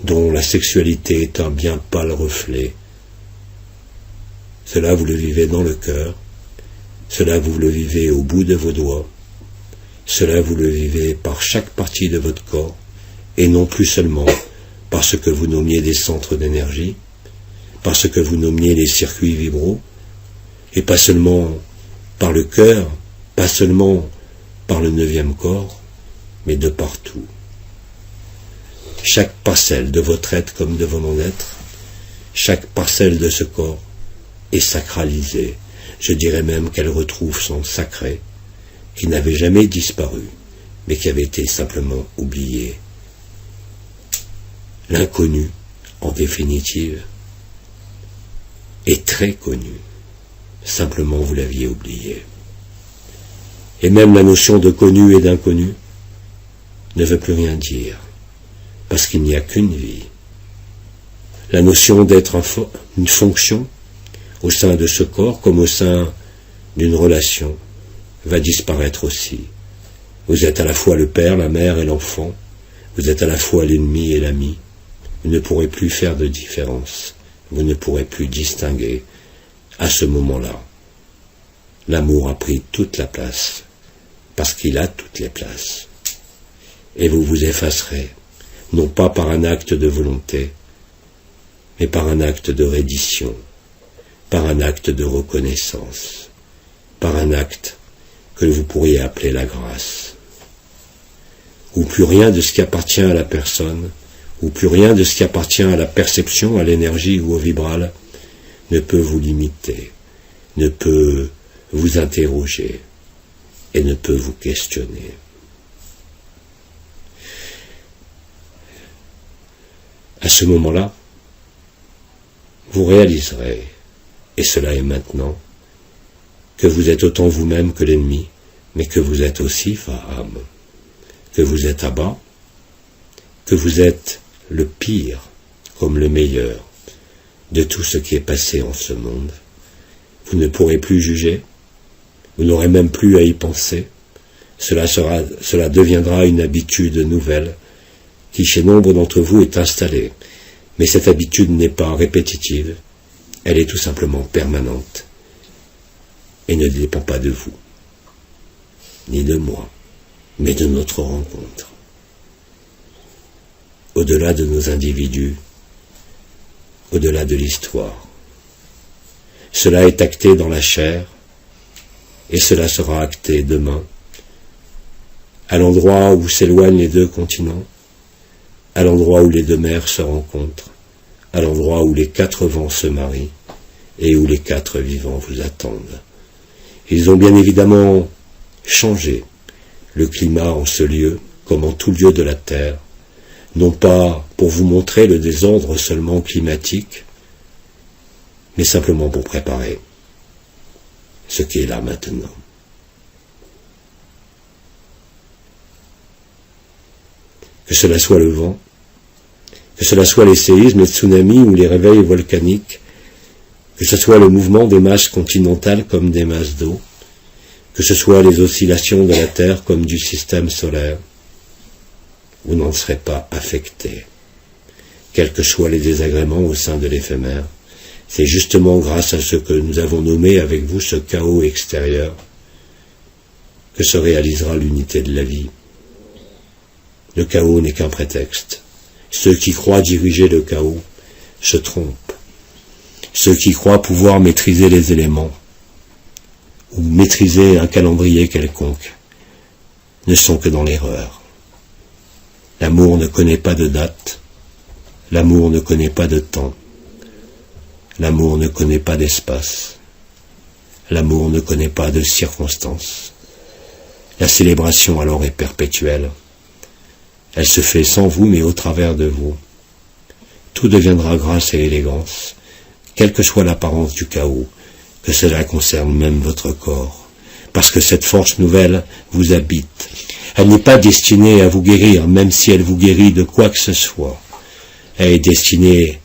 dont la sexualité est un bien pâle reflet. Cela vous le vivez dans le cœur, cela vous le vivez au bout de vos doigts, cela vous le vivez par chaque partie de votre corps, et non plus seulement par ce que vous nommiez des centres d'énergie, par ce que vous nommiez les circuits vibraux, et pas seulement par le cœur, pas seulement par le 9e corps, mais de partout. Chaque parcelle de votre être comme de mon être, chaque parcelle de ce corps est sacralisée. Je dirais même qu'elle retrouve son sacré, qui n'avait jamais disparu, mais qui avait été simplement oublié. L'inconnu, en définitive, est très connu. Simplement vous l'aviez oublié. Et même la notion de connu et d'inconnu ne veut plus rien dire, parce qu'il n'y a qu'une vie. La notion d'être une fonction au sein de ce corps comme au sein d'une relation va disparaître aussi. Vous êtes à la fois le père, la mère et l'enfant, vous êtes à la fois l'ennemi et l'ami. Vous ne pourrez plus faire de différence, vous ne pourrez plus distinguer. À ce moment-là, l'amour a pris toute la place, parce qu'il a toutes les places. Et vous vous effacerez, non pas par un acte de volonté, mais par un acte de reddition, par un acte de reconnaissance, par un acte que vous pourriez appeler la grâce, où plus rien de ce qui appartient à la personne, où plus rien de ce qui appartient à la perception, à l'énergie ou au vibral, ne peut vous limiter, ne peut vous interroger et ne peut vous questionner. À ce moment-là, vous réaliserez, et cela est maintenant, que vous êtes autant vous-même que l'ennemi, mais que vous êtes aussi Faham, que vous êtes Abba, que vous êtes le pire comme le meilleur de tout ce qui est passé en ce monde. Vous ne pourrez plus juger, vous n'aurez même plus à y penser, cela deviendra une habitude nouvelle qui chez nombre d'entre vous est installée, mais cette habitude n'est pas répétitive, elle est tout simplement permanente et ne dépend pas de vous, ni de moi, mais de notre rencontre. Au-delà de nos individus, au-delà de l'histoire. Cela est acté dans la chair, et cela sera acté demain, à l'endroit où s'éloignent les deux continents, à l'endroit où les deux mers se rencontrent, à l'endroit où les quatre vents se marient, et où les quatre vivants vous attendent. Ils ont bien évidemment changé le climat en ce lieu, comme en tout lieu de la Terre, non pas pour vous montrer le désordre seulement climatique, mais simplement pour préparer ce qui est là maintenant. Que cela soit le vent, que cela soit les séismes, les tsunamis ou les réveils volcaniques, que ce soit le mouvement des masses continentales comme des masses d'eau, que ce soit les oscillations de la Terre comme du système solaire, vous n'en serez pas affecté. Quels que soient les désagréments au sein de l'éphémère, c'est justement grâce à ce que nous avons nommé avec vous ce chaos extérieur que se réalisera l'unité de la vie. Le chaos n'est qu'un prétexte. Ceux qui croient diriger le chaos se trompent. Ceux qui croient pouvoir maîtriser les éléments ou maîtriser un calendrier quelconque ne sont que dans l'erreur. L'amour ne connaît pas de date, l'amour ne connaît pas de temps, l'amour ne connaît pas d'espace, l'amour ne connaît pas de circonstances. La célébration alors est perpétuelle. Elle se fait sans vous, mais au travers de vous. Tout deviendra grâce et élégance, quelle que soit l'apparence du chaos, que cela concerne même votre corps, parce que cette force nouvelle vous habite. Elle n'est pas destinée à vous guérir, même si elle vous guérit de quoi que ce soit. Elle est destinée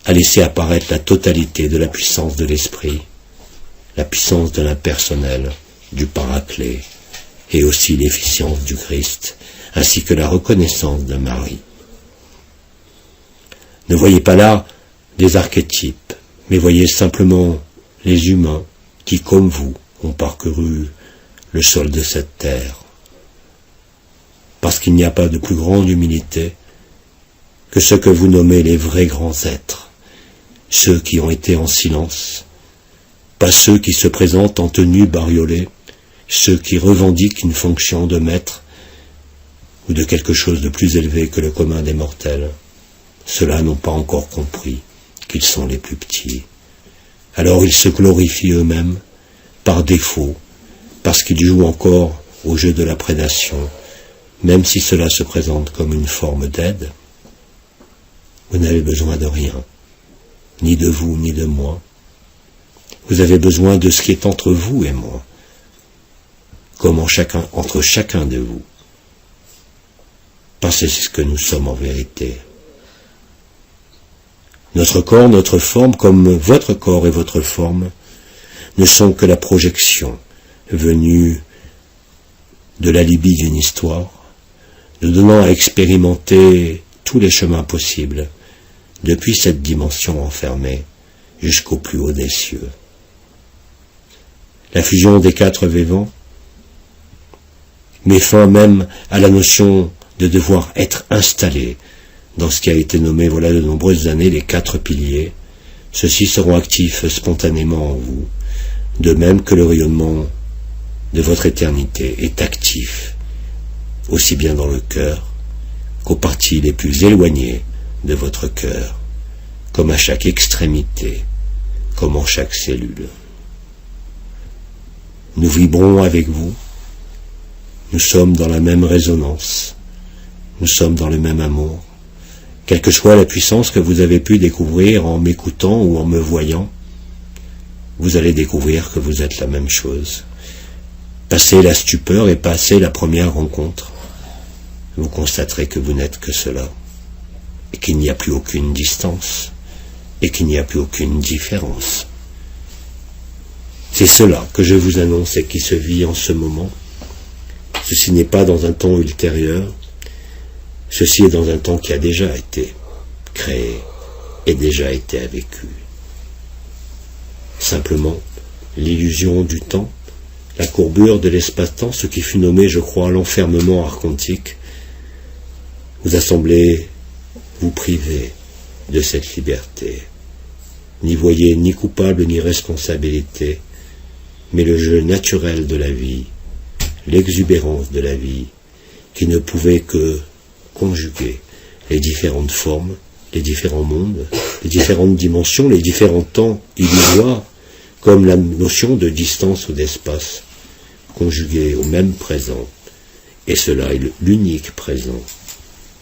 à laisser apparaître la totalité de la puissance de l'esprit, la puissance de l'impersonnel, du paraclet, et aussi l'efficience du Christ, ainsi que la reconnaissance de Marie. Ne voyez pas là des archétypes, mais voyez simplement les humains qui, comme vous, ont parcouru le sol de cette terre. Parce qu'il n'y a pas de plus grande humilité que ce que vous nommez les vrais grands êtres, ceux qui ont été en silence, pas ceux qui se présentent en tenue bariolée, ceux qui revendiquent une fonction de maître ou de quelque chose de plus élevé que le commun des mortels. Ceux-là n'ont pas encore compris qu'ils sont les plus petits. Alors ils se glorifient eux-mêmes, par défaut, parce qu'ils jouent encore au jeu de la prédation, même si cela se présente comme une forme d'aide. Vous n'avez besoin de rien, ni de vous, ni de moi. Vous avez besoin de ce qui est entre vous et moi, comme entre chacun de vous. Parce que c'est ce que nous sommes en vérité. Notre corps, notre forme, comme votre corps et votre forme, ne sont que la projection venue de la Libye d'une histoire, nous donnant à expérimenter tous les chemins possibles, depuis cette dimension enfermée jusqu'au plus haut des cieux. La fusion des quatre vivants met fin même à la notion de devoir être installé dans ce qui a été nommé voilà de nombreuses années les quatre piliers. Ceux-ci seront actifs spontanément en vous, de même que le rayonnement de votre éternité est actif, aussi bien dans le cœur qu'aux parties les plus éloignées de votre cœur, comme à chaque extrémité, comme en chaque cellule. Nous vibrons avec vous, nous sommes dans la même résonance, nous sommes dans le même amour. Quelle que soit la puissance que vous avez pu découvrir en m'écoutant ou en me voyant, vous allez découvrir que vous êtes la même chose. Passez la stupeur et passez la première rencontre, vous constaterez que vous n'êtes que cela, et qu'il n'y a plus aucune distance, et qu'il n'y a plus aucune différence. C'est cela que je vous annonce et qui se vit en ce moment. Ceci n'est pas dans un temps ultérieur, ceci est dans un temps qui a déjà été créé et déjà été vécu. Simplement, l'illusion du temps, la courbure de l'espace-temps, ce qui fut nommé, je crois, l'enfermement archontique, vous a semblé vous priver de cette liberté. N'y voyez ni coupable ni responsabilité, mais le jeu naturel de la vie, l'exubérance de la vie, qui ne pouvait que conjuguer les différentes formes, les différents mondes, les différentes dimensions, les différents temps illusoires, comme la notion de distance ou d'espace, conjuguée au même présent, et cela est l'unique présent,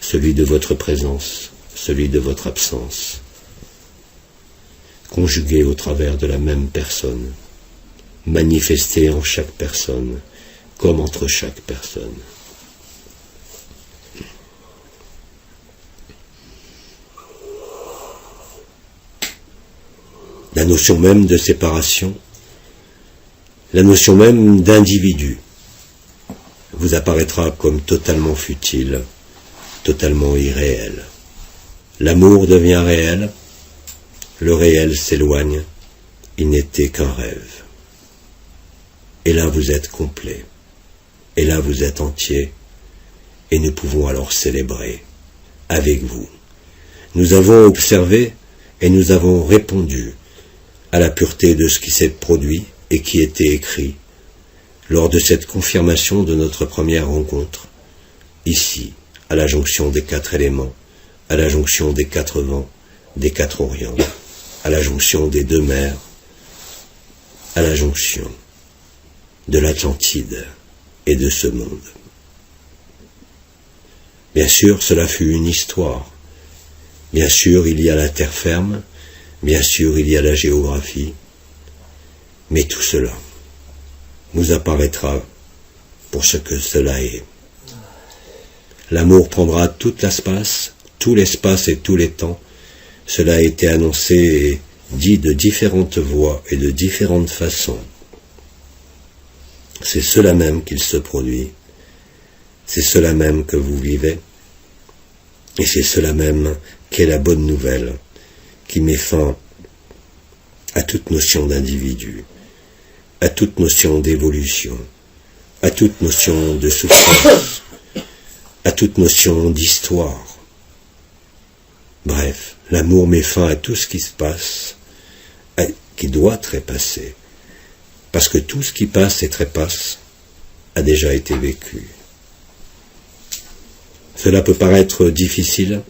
celui de votre présence, celui de votre absence, conjugué au travers de la même personne, manifesté en chaque personne, comme entre chaque personne. La notion même de séparation, la notion même d'individu, vous apparaîtra comme totalement futile, totalement irréel. L'amour devient réel, le réel s'éloigne, il n'était qu'un rêve. Et là vous êtes complet, et là vous êtes entier, et nous pouvons alors célébrer avec vous. Nous avons observé et nous avons répondu à la pureté de ce qui s'est produit et qui était écrit lors de cette confirmation de notre première rencontre, ici, à la jonction des 4 éléments, à la jonction des 4 vents, des 4 orients, à la jonction des 2 mers, à la jonction de l'Atlantide et de ce monde. Bien sûr, cela fut une histoire. Bien sûr, il y a la terre ferme, bien sûr, il y a la géographie, mais tout cela nous apparaîtra pour ce que cela est. L'amour prendra tout l'espace et tous les temps. Cela a été annoncé et dit de différentes voix et de différentes façons. C'est cela même qu'il se produit, c'est cela même que vous vivez, et c'est cela même qu'est la bonne nouvelle, qui met fin à toute notion d'individu, à toute notion d'évolution, à toute notion de souffrance, à toute notion d'histoire. Bref, l'amour met fin à tout ce qui se passe, qui doit trépasser, parce que tout ce qui passe et trépasse a déjà été vécu. Cela peut paraître difficile,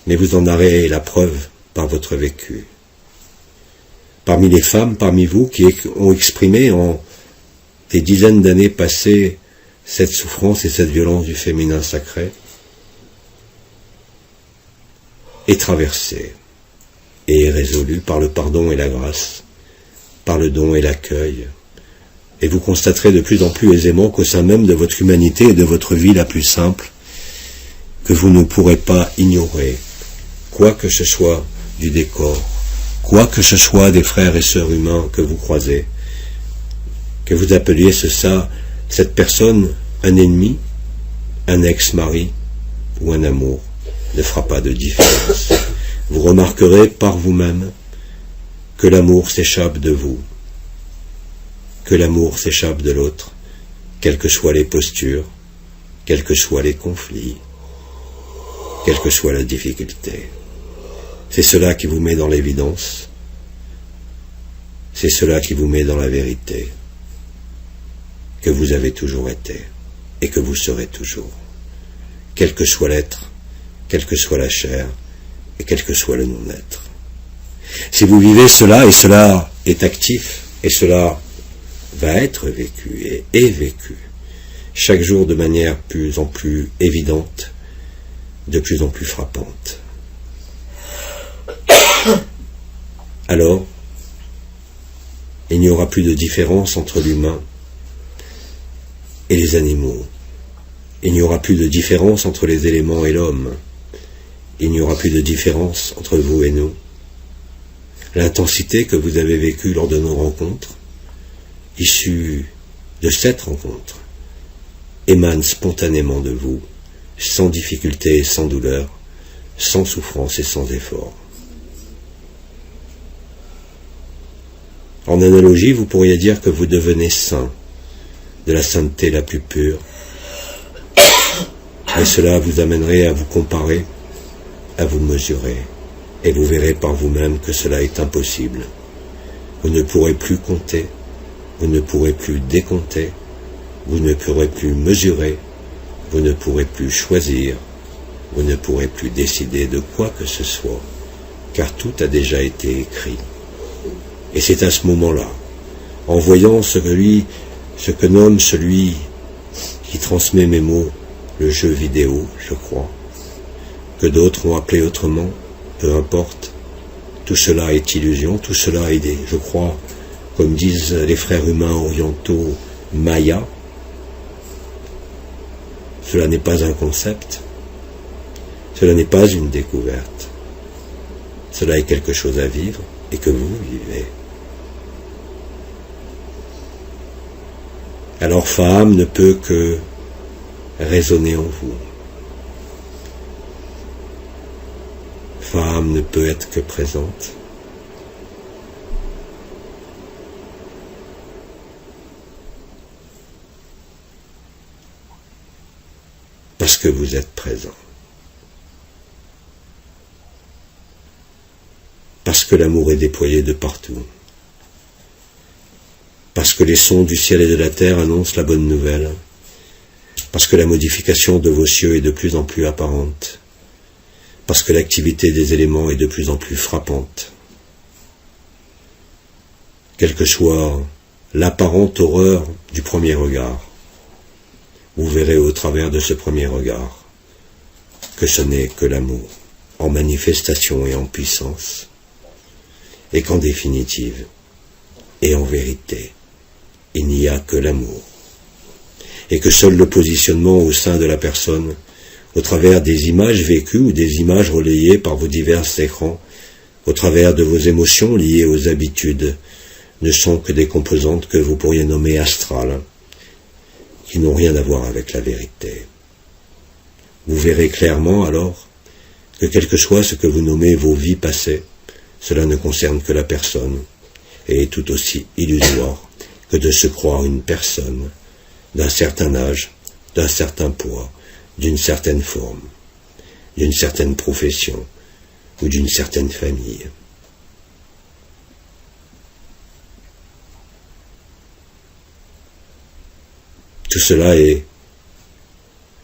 mais vous en aurez la preuve par votre vécu. Parmi les femmes, parmi vous, qui ont exprimé en des dizaines d'années passées cette souffrance et cette violence du féminin sacré, est traversée et est résolue par le pardon et la grâce, par le don et l'accueil, et vous constaterez de plus en plus aisément qu'au sein même de votre humanité et de votre vie la plus simple, que vous ne pourrez pas ignorer quoi que ce soit du décor, quoi que ce soit des frères et sœurs humains que vous croisez, que vous appeliez cette personne un ennemi, un ex-mari ou un amour, ne fera pas de différence. Vous remarquerez par vous-même que l'amour s'échappe de vous, que l'amour s'échappe de l'autre, quelles que soient les postures, quels que soient les conflits, quelle que soit la difficulté. C'est cela qui vous met dans l'évidence, c'est cela qui vous met dans la vérité, que vous avez toujours été et que vous serez toujours, quel que soit l'être, quelle que soit la chair et quel que soit le non-être. Si vous vivez cela, et cela est actif, et cela va être vécu et est vécu, chaque jour de manière de plus en plus évidente, de plus en plus frappante. Alors, il n'y aura plus de différence entre l'humain et les animaux. Il n'y aura plus de différence entre les éléments et l'homme. Il n'y aura plus de différence entre vous et nous. L'intensité que vous avez vécue lors de nos rencontres, issue de cette rencontre, émane spontanément de vous, sans difficulté et sans douleur, sans souffrance et sans effort. En analogie, vous pourriez dire que vous devenez saint, de la sainteté la plus pure, et cela vous amènerait à vous comparer, à vous mesurer, et vous verrez par vous-même que cela est impossible. Vous ne pourrez plus compter, vous ne pourrez plus décompter, vous ne pourrez plus mesurer, vous ne pourrez plus choisir, vous ne pourrez plus décider de quoi que ce soit, car tout a déjà été écrit. Et c'est à ce moment-là, en voyant ce que nomme celui qui transmet mes mots, le jeu vidéo, je crois, que d'autres ont appelé autrement, peu importe, tout cela est illusion, tout cela est, je crois, comme disent les frères humains orientaux, Maya. Cela n'est pas un concept, cela n'est pas une découverte, cela est quelque chose à vivre et que vous vivez. Alors Faham ne peut que résonner en vous. Faham ne peut être que présente. Parce que vous êtes présent. Parce que l'amour est déployé de partout. Parce que les sons du ciel et de la terre annoncent la bonne nouvelle. Parce que la modification de vos cieux est de plus en plus apparente. Parce que l'activité des éléments est de plus en plus frappante. Quelle que soit l'apparente horreur du premier regard, vous verrez au travers de ce premier regard que ce n'est que l'amour, en manifestation et en puissance, et qu'en définitive, et en vérité, il n'y a que l'amour, et que seul le positionnement au sein de la personne, au travers des images vécues ou des images relayées par vos divers écrans, au travers de vos émotions liées aux habitudes, ne sont que des composantes que vous pourriez nommer astrales, qui n'ont rien à voir avec la vérité. Vous verrez clairement alors que quel que soit ce que vous nommez vos vies passées, cela ne concerne que la personne et est tout aussi illusoire que de se croire une personne d'un certain âge, d'un certain poids, d'une certaine forme, d'une certaine profession ou d'une certaine famille. Tout cela est,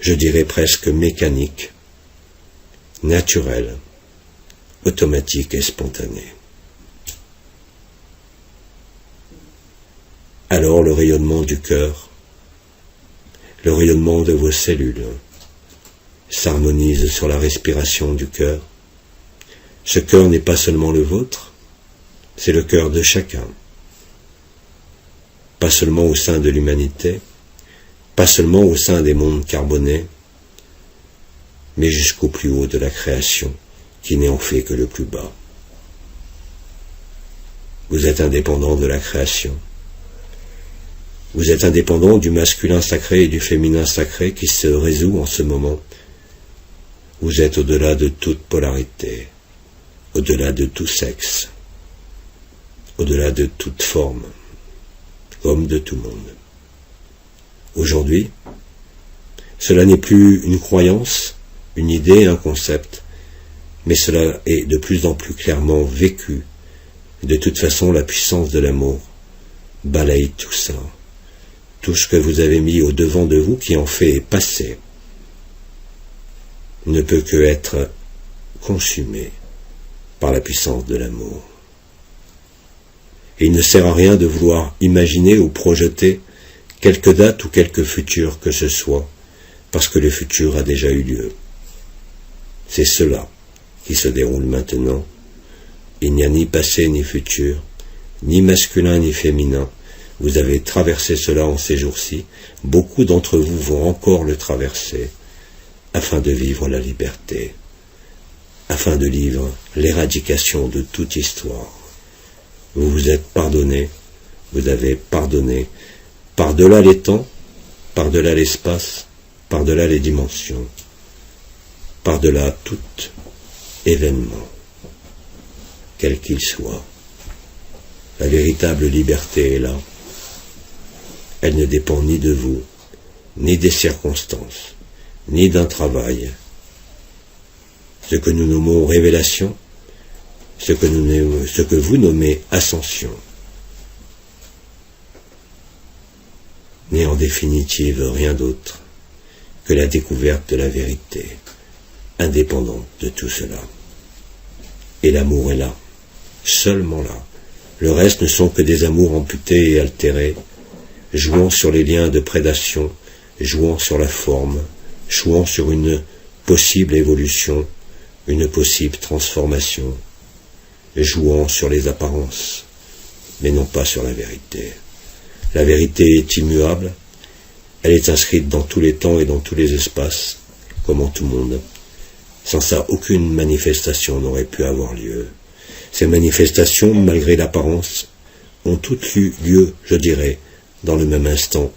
je dirais presque mécanique, naturel, automatique et spontané. Alors le rayonnement du cœur, le rayonnement de vos cellules, s'harmonise sur la respiration du cœur. Ce cœur n'est pas seulement le vôtre, c'est le cœur de chacun. Pas seulement au sein de l'humanité, pas seulement au sein des mondes carbonés, mais jusqu'au plus haut de la création, qui n'est en fait que le plus bas. Vous êtes indépendant de la création. Vous êtes indépendant du masculin sacré et du féminin sacré qui se résout en ce moment. Vous êtes au-delà de toute polarité, au-delà de tout sexe, au-delà de toute forme, comme de tout monde. Aujourd'hui, cela n'est plus une croyance, une idée, un concept, mais cela est de plus en plus clairement vécu. De toute façon, la puissance de l'amour balaye tout ça. Tout ce que vous avez mis au devant de vous, qui en fait est passé, ne peut que être consumé par la puissance de l'amour. Et il ne sert à rien de vouloir imaginer ou projeter quelque date ou quelque futur que ce soit, parce que le futur a déjà eu lieu. C'est cela qui se déroule maintenant. Il n'y a ni passé ni futur, ni masculin ni féminin. Vous avez traversé cela en ces jours-ci. Beaucoup d'entre vous vont encore le traverser, afin de vivre la liberté, afin de vivre l'éradication de toute histoire. Vous vous êtes pardonné, vous avez pardonné, par-delà les temps, par-delà l'espace, par-delà les dimensions, par-delà tout événement, quel qu'il soit. La véritable liberté est là. Elle ne dépend ni de vous, ni des circonstances, ni d'un travail. Ce que nous nommons révélation, ce que vous nommez ascension, n'est en définitive rien d'autre que la découverte de la vérité, indépendante de tout cela. Et l'amour est là, seulement là, Le reste ne sont que des amours amputés et altérés, jouant sur les liens de prédation, jouant sur la forme, jouant sur une possible évolution, une possible transformation, jouant sur les apparences, mais non pas sur la vérité. La vérité est immuable, elle est inscrite dans tous les temps et dans tous les espaces, comme en tout monde. Sans ça, aucune manifestation n'aurait pu avoir lieu. Ces manifestations, malgré l'apparence, ont toutes eu lieu, je dirais, dans le même instant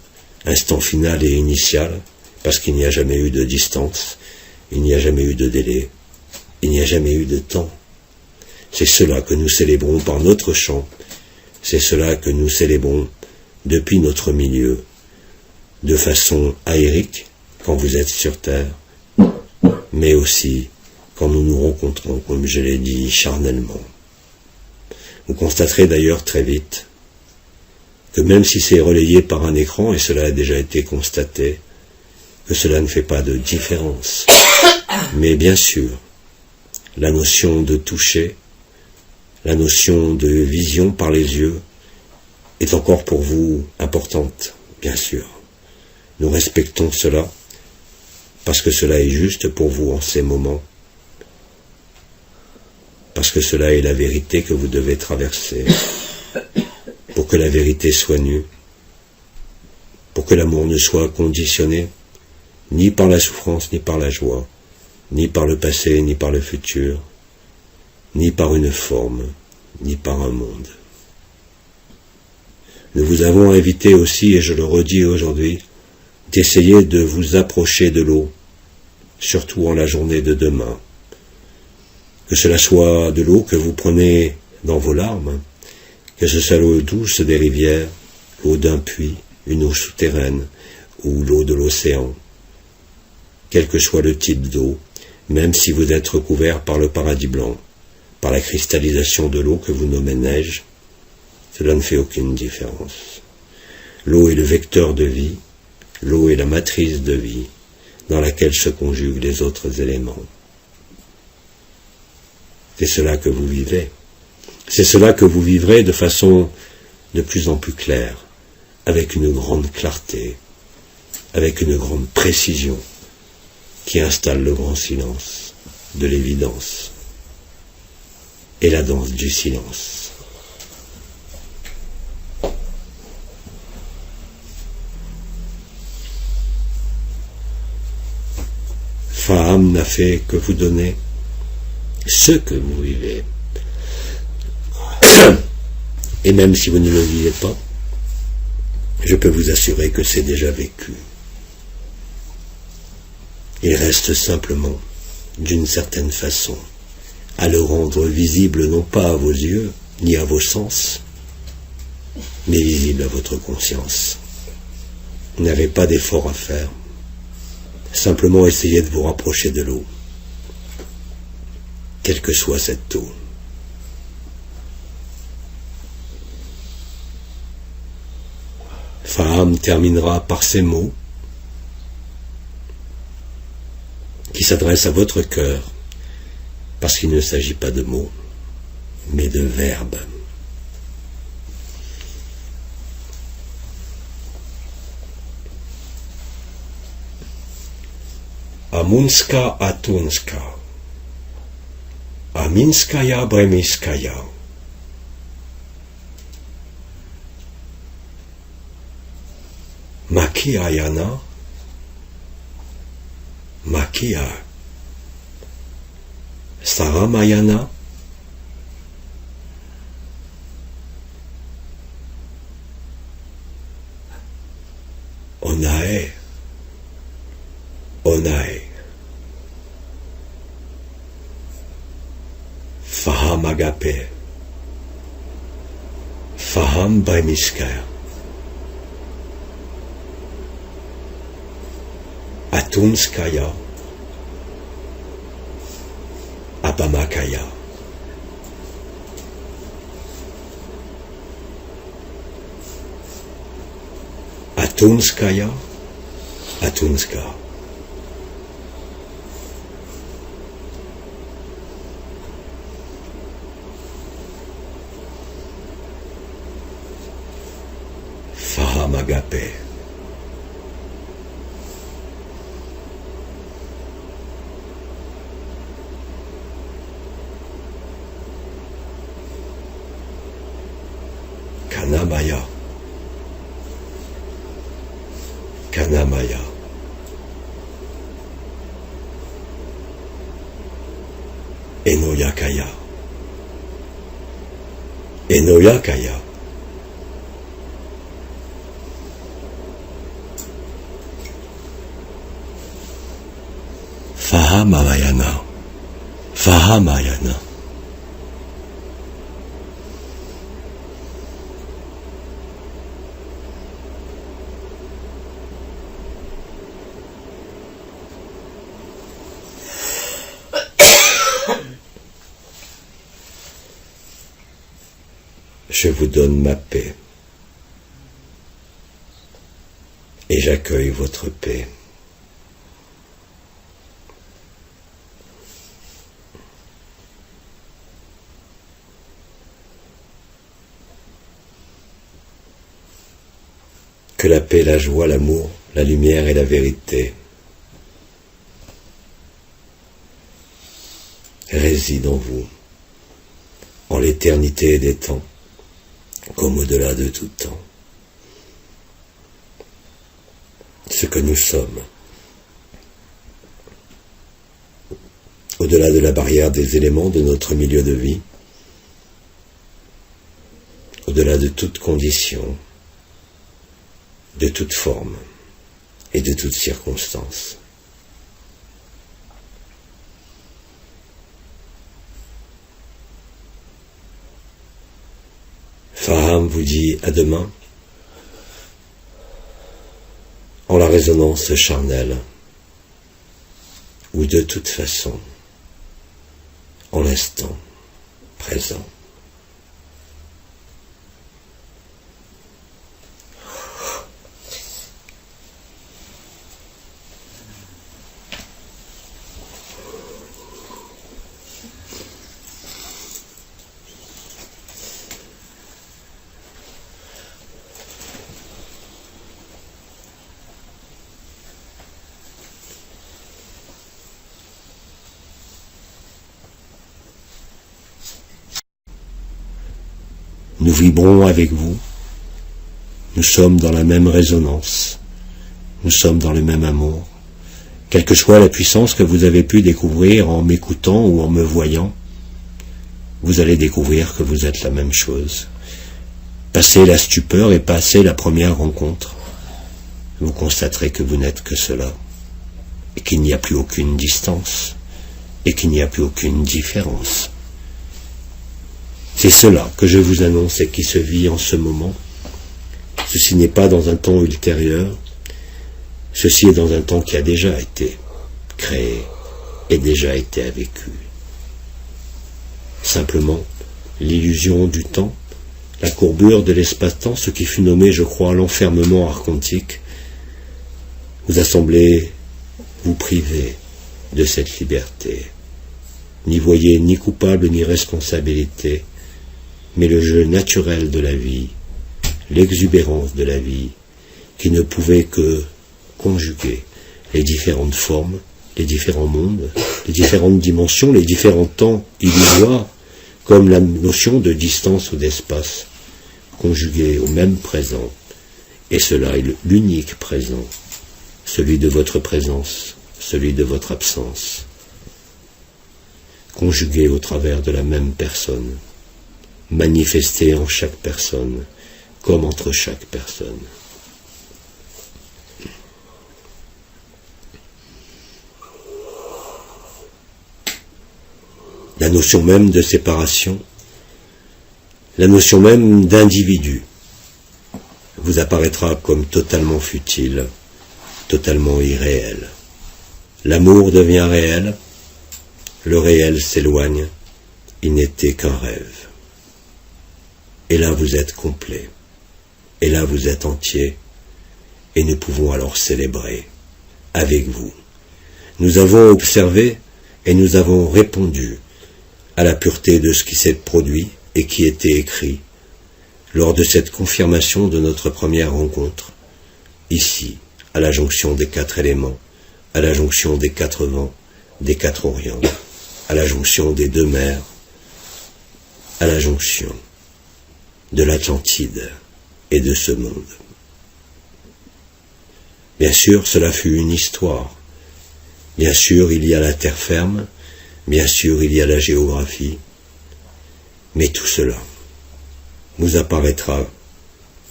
final et initial, parce qu'il n'y a jamais eu de distance, il n'y a jamais eu de délai, il n'y a jamais eu de temps. C'est cela que nous célébrons par notre chant, c'est cela que nous célébrons depuis notre milieu, de façon aérique, quand vous êtes sur Terre, mais aussi quand nous nous rencontrons, comme je l'ai dit, charnellement. Vous constaterez d'ailleurs très vite que même si c'est relayé par un écran, et cela a déjà été constaté, que cela ne fait pas de différence. Mais bien sûr, la notion de toucher, la notion de vision par les yeux est encore pour vous importante, bien sûr. Nous respectons cela, parce que cela est juste pour vous en ces moments, parce que cela est la vérité que vous devez traverser, pour que la vérité soit nue, pour que l'amour ne soit conditionné, ni par la souffrance, ni par la joie, ni par le passé, ni par le futur, ni par une forme, ni par un monde. Nous vous avons invité aussi, et je le redis aujourd'hui, d'essayer de vous approcher de l'eau, surtout en la journée de demain. Que cela soit de l'eau que vous prenez dans vos larmes, que ce soit l'eau douce des rivières, l'eau d'un puits, une eau souterraine ou l'eau de l'océan. Quel que soit le type d'eau, même si vous êtes recouvert par le paradis blanc, par la cristallisation de l'eau que vous nommez neige, cela ne fait aucune différence. L'eau est le vecteur de vie, l'eau est la matrice de vie, dans laquelle se conjuguent les autres éléments. C'est cela que vous vivez. C'est cela que vous vivrez de façon de plus en plus claire, avec une grande clarté, avec une grande précision, qui installe le grand silence de l'évidence et la danse du silence. Faham n'a fait que vous donner ce que vous vivez. Et même si vous ne le vivez pas, je peux vous assurer que c'est déjà vécu. Il reste simplement, d'une certaine façon, à le rendre visible non pas à vos yeux, ni à vos sens, mais visible à votre conscience. Vous n'avez pas d'effort à faire. Simplement essayez de vous rapprocher de l'eau, quelle que soit cette eau. Faham terminera par ces mots qui s'adressent à votre cœur, parce qu'il ne s'agit pas de mots, mais de verbes. Amunska atunska, aminskaya bremiskaya. Makia yana, makia. Saramayana, onae, onae. Faham agape, Faham bremiskaya. Atunskaya, Apamakaya. Atunskaya, Atunska. Faham Agape. Kanamaya. Kanamaya. Enoyakaya. Enoyakaya. Fahamayana. Fahamayana. Je vous donne ma paix et j'accueille votre paix. Que la paix, la joie, l'amour, la lumière et la vérité résident en vous, en l'éternité des temps, comme au-delà de tout temps. Ce que nous sommes, au-delà de la barrière des éléments de notre milieu de vie, au-delà de toute condition, de toute forme et de toute circonstance. Faham vous dit à demain, en la résonance charnelle, ou de toute façon, en l'instant présent. Nous vibrons avec vous, nous sommes dans la même résonance, nous sommes dans le même amour. Quelle que soit la puissance que vous avez pu découvrir en m'écoutant ou en me voyant, vous allez découvrir que vous êtes la même chose. Passez la stupeur et passez la première rencontre, vous constaterez que vous n'êtes que cela, et qu'il n'y a plus aucune distance, et qu'il n'y a plus aucune différence. C'est cela que je vous annonce et qui se vit en ce moment. Ceci n'est pas dans un temps ultérieur, ceci est dans un temps qui a déjà été créé et déjà été vécu. Simplement, l'illusion du temps, la courbure de l'espace-temps, ce qui fut nommé, je crois, l'enfermement archontique, vous a semblé vous priver de cette liberté. N'y voyez ni coupable ni responsabilité, mais le jeu naturel de la vie, l'exubérance de la vie, qui ne pouvait que conjuguer les différentes formes, les différents mondes, les différentes dimensions, les différents temps illusoires, comme la notion de distance ou d'espace, conjugués au même présent. Et cela est l'unique présent, celui de votre présence, celui de votre absence, conjugués au travers de la même personne, manifesté en chaque personne, comme entre chaque personne. La notion même de séparation, la notion même d'individu, vous apparaîtra comme totalement futile, totalement irréel. L'amour devient réel, le réel s'éloigne, il n'était qu'un rêve. Et là vous êtes complet, et là vous êtes entier, et nous pouvons alors célébrer avec vous. Nous avons observé et nous avons répondu à la pureté de ce qui s'est produit et qui était écrit, lors de cette confirmation de notre première rencontre, ici, à la jonction des 4 éléments, à la jonction des 4 vents, des 4 orients, à la jonction des 2 mers, à la jonction de l'Atlantide et de ce monde. Bien sûr, cela fut une histoire. Bien sûr, il y a la terre ferme. Bien sûr, il y a la géographie. Mais tout cela nous apparaîtra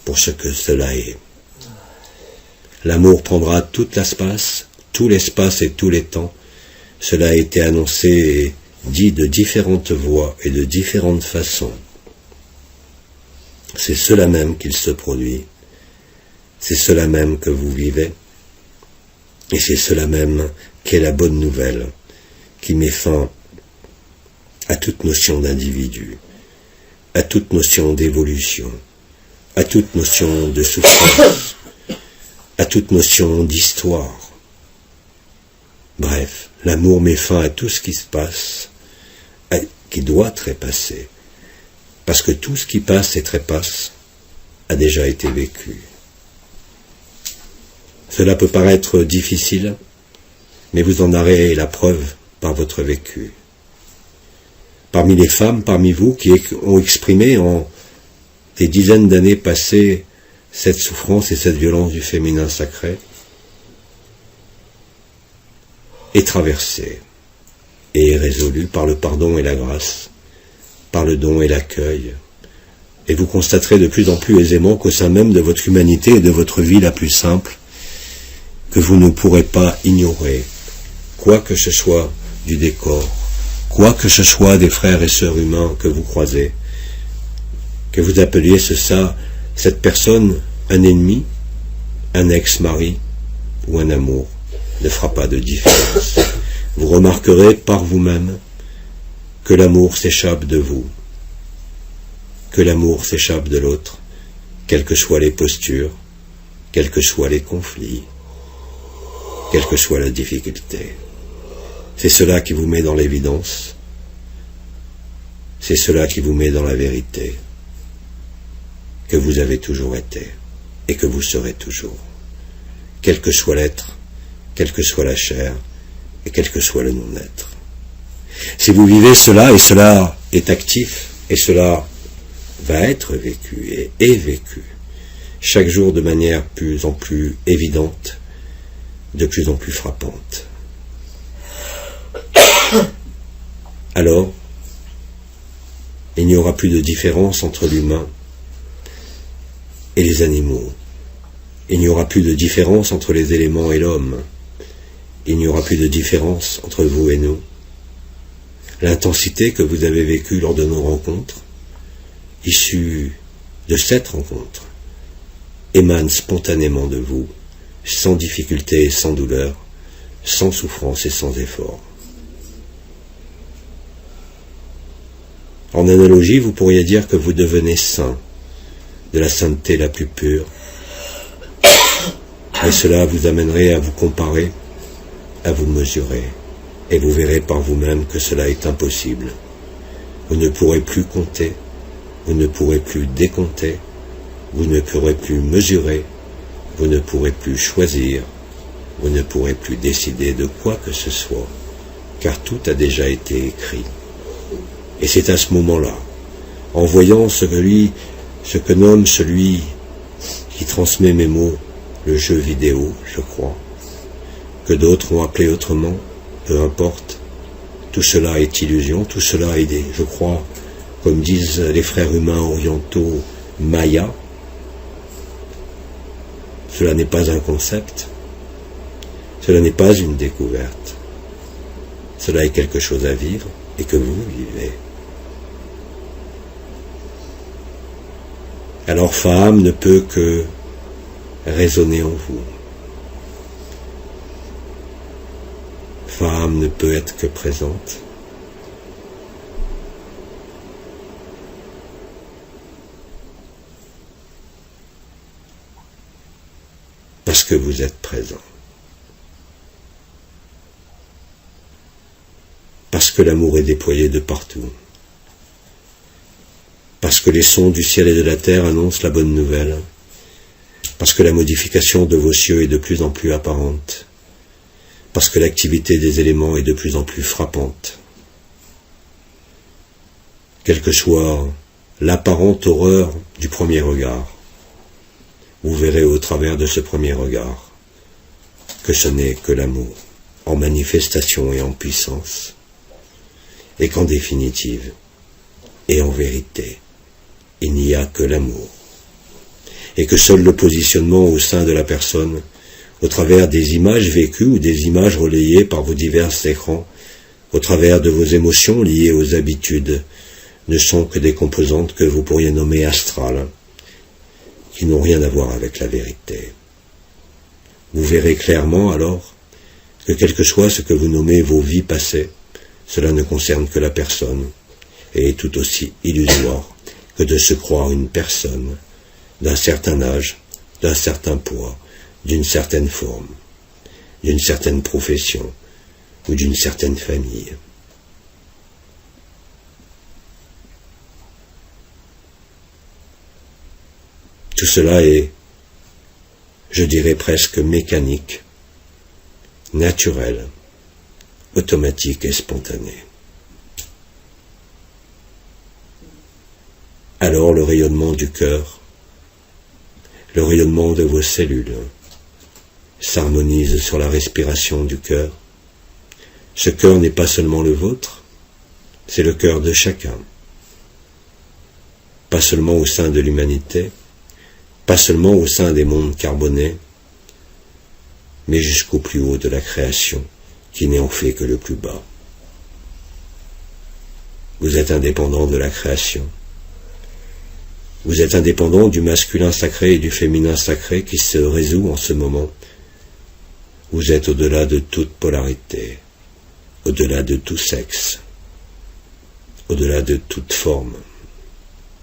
pour ce que cela est. L'amour prendra tout l'espace et tous les temps. Cela a été annoncé et dit de différentes voix et de différentes façons. C'est cela même qu'il se produit. C'est cela même que vous vivez. Et c'est cela même qu'est la bonne nouvelle, qui met fin à toute notion d'individu, à toute notion d'évolution, à toute notion de souffrance, à toute notion d'histoire. Bref, l'amour met fin à tout ce qui se passe, qui doit trépasser, parce que tout ce qui passe et trépasse a déjà été vécu. Cela peut paraître difficile, mais vous en aurez la preuve par votre vécu. Parmi les femmes, parmi vous, qui ont exprimé en des dizaines d'années passées cette souffrance et cette violence du féminin sacré, est traversée et est résolue par le pardon et la grâce, par le don et l'accueil. Et vous constaterez de plus en plus aisément qu'au sein même de votre humanité et de votre vie la plus simple, que vous ne pourrez pas ignorer quoi que ce soit du décor, quoi que ce soit des frères et sœurs humains que vous croisez, que vous appeliez cette personne un ennemi, un ex-mari ou un amour, ne fera pas de différence. Vous remarquerez par vous-même que l'amour s'échappe de vous, que l'amour s'échappe de l'autre, quelles que soient les postures, quels que soient les conflits, quelle que soit la difficulté. C'est cela qui vous met dans l'évidence, c'est cela qui vous met dans la vérité, que vous avez toujours été et que vous serez toujours, quel que soit l'être, quelle que soit la chair et quel que soit le non-être. Si vous vivez cela, et cela est actif, et cela va être vécu et est vécu, chaque jour de manière plus en plus évidente, de plus en plus frappante. Alors, il n'y aura plus de différence entre l'humain et les animaux. Il n'y aura plus de différence entre les éléments et l'homme. Il n'y aura plus de différence entre vous et nous. L'intensité que vous avez vécue lors de nos rencontres, issue de cette rencontre, émane spontanément de vous, sans difficulté et sans douleur, sans souffrance et sans effort. En analogie, vous pourriez dire que vous devenez saint, de la sainteté la plus pure, et cela vous amènerait à vous comparer, à vous mesurer, et vous verrez par vous-même que cela est impossible. Vous ne pourrez plus compter, vous ne pourrez plus décompter, vous ne pourrez plus mesurer, vous ne pourrez plus choisir, vous ne pourrez plus décider de quoi que ce soit, car tout a déjà été écrit. Et c'est à ce moment-là, en voyant ce que nomme celui qui transmet mes mots, le jeu vidéo, je crois, que d'autres ont appelé autrement, peu importe, tout cela est illusion, tout cela est, je crois, comme disent les frères humains orientaux, Maya. Cela n'est pas un concept, cela n'est pas une découverte, cela est quelque chose à vivre et que vous vivez. Alors femme ne peut que résonner en vous. Femme ne peut être que présente. Parce que vous êtes présent. Parce que l'amour est déployé de partout. parce que les sons du ciel et de la terre annoncent la bonne nouvelle, parce que la modification de vos cieux est de plus en plus apparente, parce que l'activité des éléments est de plus en plus frappante. Quelle que soit l'apparente horreur du premier regard, vous verrez au travers de ce premier regard que ce n'est que l'amour, en manifestation et en puissance, et qu'en définitive, et en vérité, il n'y a que l'amour, et que seul le positionnement au sein de la personne, au travers des images vécues ou des images relayées par vos divers écrans, au travers de vos émotions liées aux habitudes, ne sont que des composantes que vous pourriez nommer astrales, qui n'ont rien à voir avec la vérité. Vous verrez clairement alors que quel que soit ce que vous nommez vos vies passées, cela ne concerne que la personne, et est tout aussi illusoire que de se croire une personne d'un certain âge, d'un certain poids, d'une certaine forme, d'une certaine profession ou d'une certaine famille. Tout cela est, je dirais presque mécanique, naturel, automatique et spontané. Alors le rayonnement du cœur, le rayonnement de vos cellules, s'harmonise sur la respiration du cœur. Ce cœur n'est pas seulement le vôtre, c'est le cœur de chacun. Pas seulement au sein de l'humanité, pas seulement au sein des mondes carbonés, mais jusqu'au plus haut de la création, qui n'est en fait que le plus bas. Vous êtes indépendant de la création. Vous êtes indépendant du masculin sacré et du féminin sacré qui se résout en ce moment. Vous êtes au-delà de toute polarité, au-delà de tout sexe, au-delà de toute forme,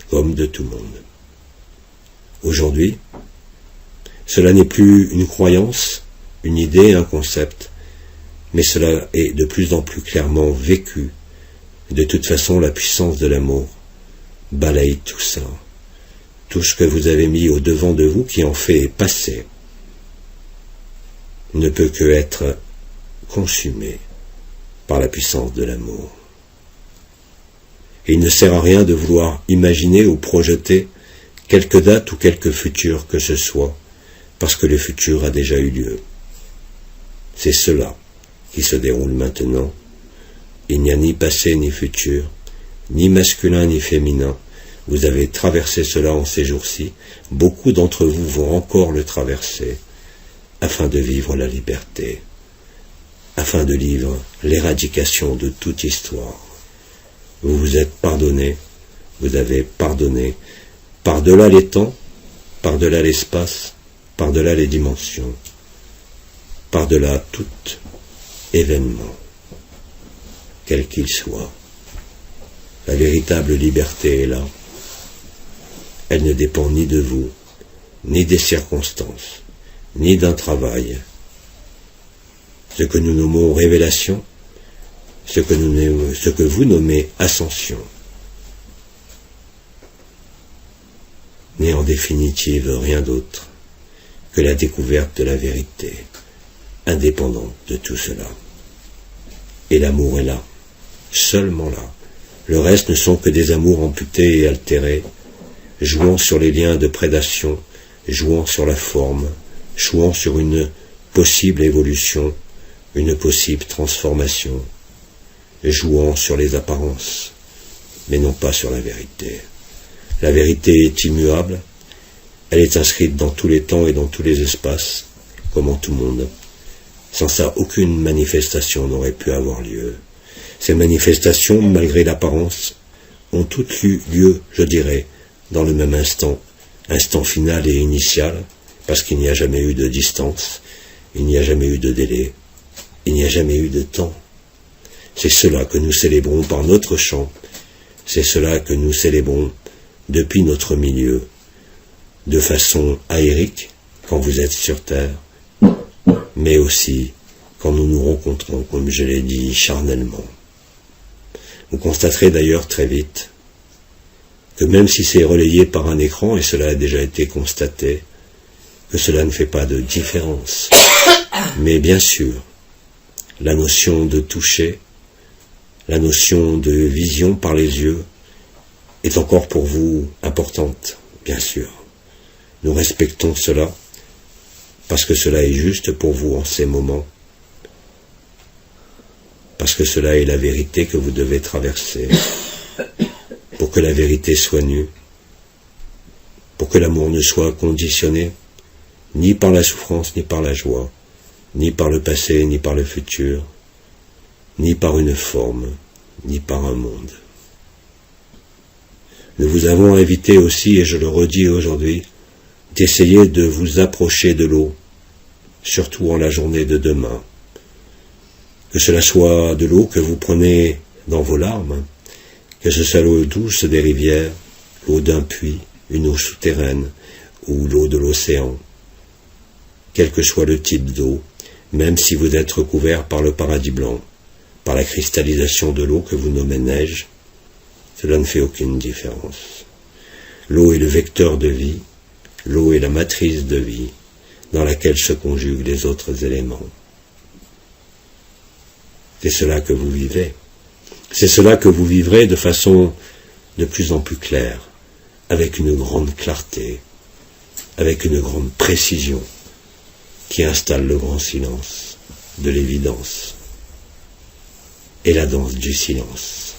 comme de tout monde. Aujourd'hui, cela n'est plus une croyance, une idée, un concept, mais cela est de plus en plus clairement vécu. De toute façon, la puissance de l'amour balaye tout ça. Tout ce que vous avez mis au devant de vous, qui en fait est passé, ne peut que être consumé par la puissance de l'amour. Et il ne sert à rien de vouloir imaginer ou projeter quelque date ou quelque futur que ce soit, parce que le futur a déjà eu lieu. C'est cela qui se déroule maintenant. Il n'y a ni passé ni futur, ni masculin ni féminin. Vous avez traversé cela en ces jours-ci. Beaucoup d'entre vous vont encore le traverser, afin de vivre la liberté, afin de vivre l'éradication de toute histoire. Vous vous êtes pardonné, vous avez pardonné, par-delà les temps, par-delà l'espace, par-delà les dimensions, par-delà tout événement, quel qu'il soit. La véritable liberté est là. Elle ne dépend ni de vous, ni des circonstances, ni d'un travail. Ce que nous nommons révélation, ce que vous nommez ascension, n'est en définitive rien d'autre que la découverte de la vérité, indépendante de tout cela. Et l'amour est là, seulement là. Le reste ne sont que des amours amputés et altérés, jouant sur les liens de prédation, jouant sur la forme, jouant sur une possible évolution, une possible transformation, jouant sur les apparences, mais non pas sur la vérité. La vérité est immuable, elle est inscrite dans tous les temps et dans tous les espaces, comme en tout monde. Sans ça, aucune manifestation n'aurait pu avoir lieu. Ces manifestations, malgré l'apparence, ont toutes eu lieu, je dirais, dans le même instant final et initial, parce qu'il n'y a jamais eu de distance, il n'y a jamais eu de délai, il n'y a jamais eu de temps. C'est cela que nous célébrons par notre chant, c'est cela que nous célébrons depuis notre milieu, de façon aérique, quand vous êtes sur Terre, mais aussi quand nous nous rencontrons, comme je l'ai dit, charnellement. Vous constaterez d'ailleurs très vite que même si c'est relayé par un écran, et cela a déjà été constaté, que cela ne fait pas de différence. Mais bien sûr, la notion de toucher, la notion de vision par les yeux est encore pour vous importante, bien sûr. Nous respectons cela, parce que cela est juste pour vous en ces moments, parce que cela est la vérité que vous devez traverser, pour que la vérité soit nue, pour que l'amour ne soit conditionné ni par la souffrance, ni par la joie, ni par le passé, ni par le futur, ni par une forme, ni par un monde. Nous vous avons invité aussi, et je le redis aujourd'hui, d'essayer de vous approcher de l'eau, surtout en la journée de demain. Que cela soit de l'eau que vous prenez dans vos larmes, que ce soit l'eau douce des rivières, l'eau d'un puits, une eau souterraine ou l'eau de l'océan. Quel que soit le type d'eau, même si vous êtes recouvert par le paradis blanc, par la cristallisation de l'eau que vous nommez neige, cela ne fait aucune différence. L'eau est le vecteur de vie, l'eau est la matrice de vie, dans laquelle se conjuguent les autres éléments. C'est cela que vous vivez. C'est cela que vous vivrez de façon de plus en plus claire, avec une grande clarté, avec une grande précision, qui installe le grand silence de l'évidence et la danse du silence.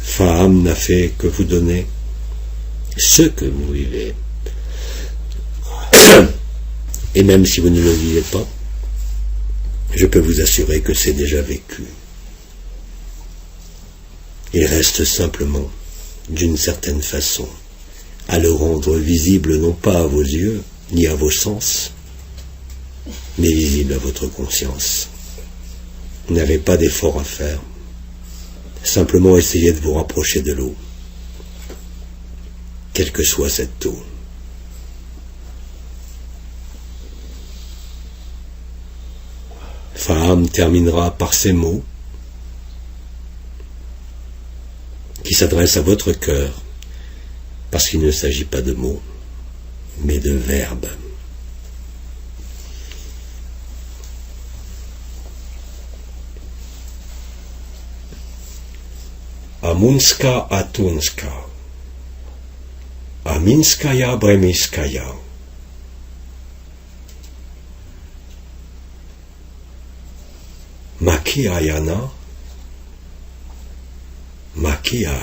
Faham n'a fait que vous donner ce que vous vivez. Et même si vous ne le vivez pas, je peux vous assurer que c'est déjà vécu. Il reste simplement, d'une certaine façon, à le rendre visible non pas à vos yeux, ni à vos sens, mais visible à votre conscience. Vous n'avez pas d'effort à faire. Simplement essayez de vous rapprocher de l'eau, quelle que soit cette eau. Faham terminera par ces mots qui s'adressent à votre cœur, parce qu'il ne s'agit pas de mots, mais de verbes. Amunska atunska, aminskaya bremiskaya. Makiayana, Makia,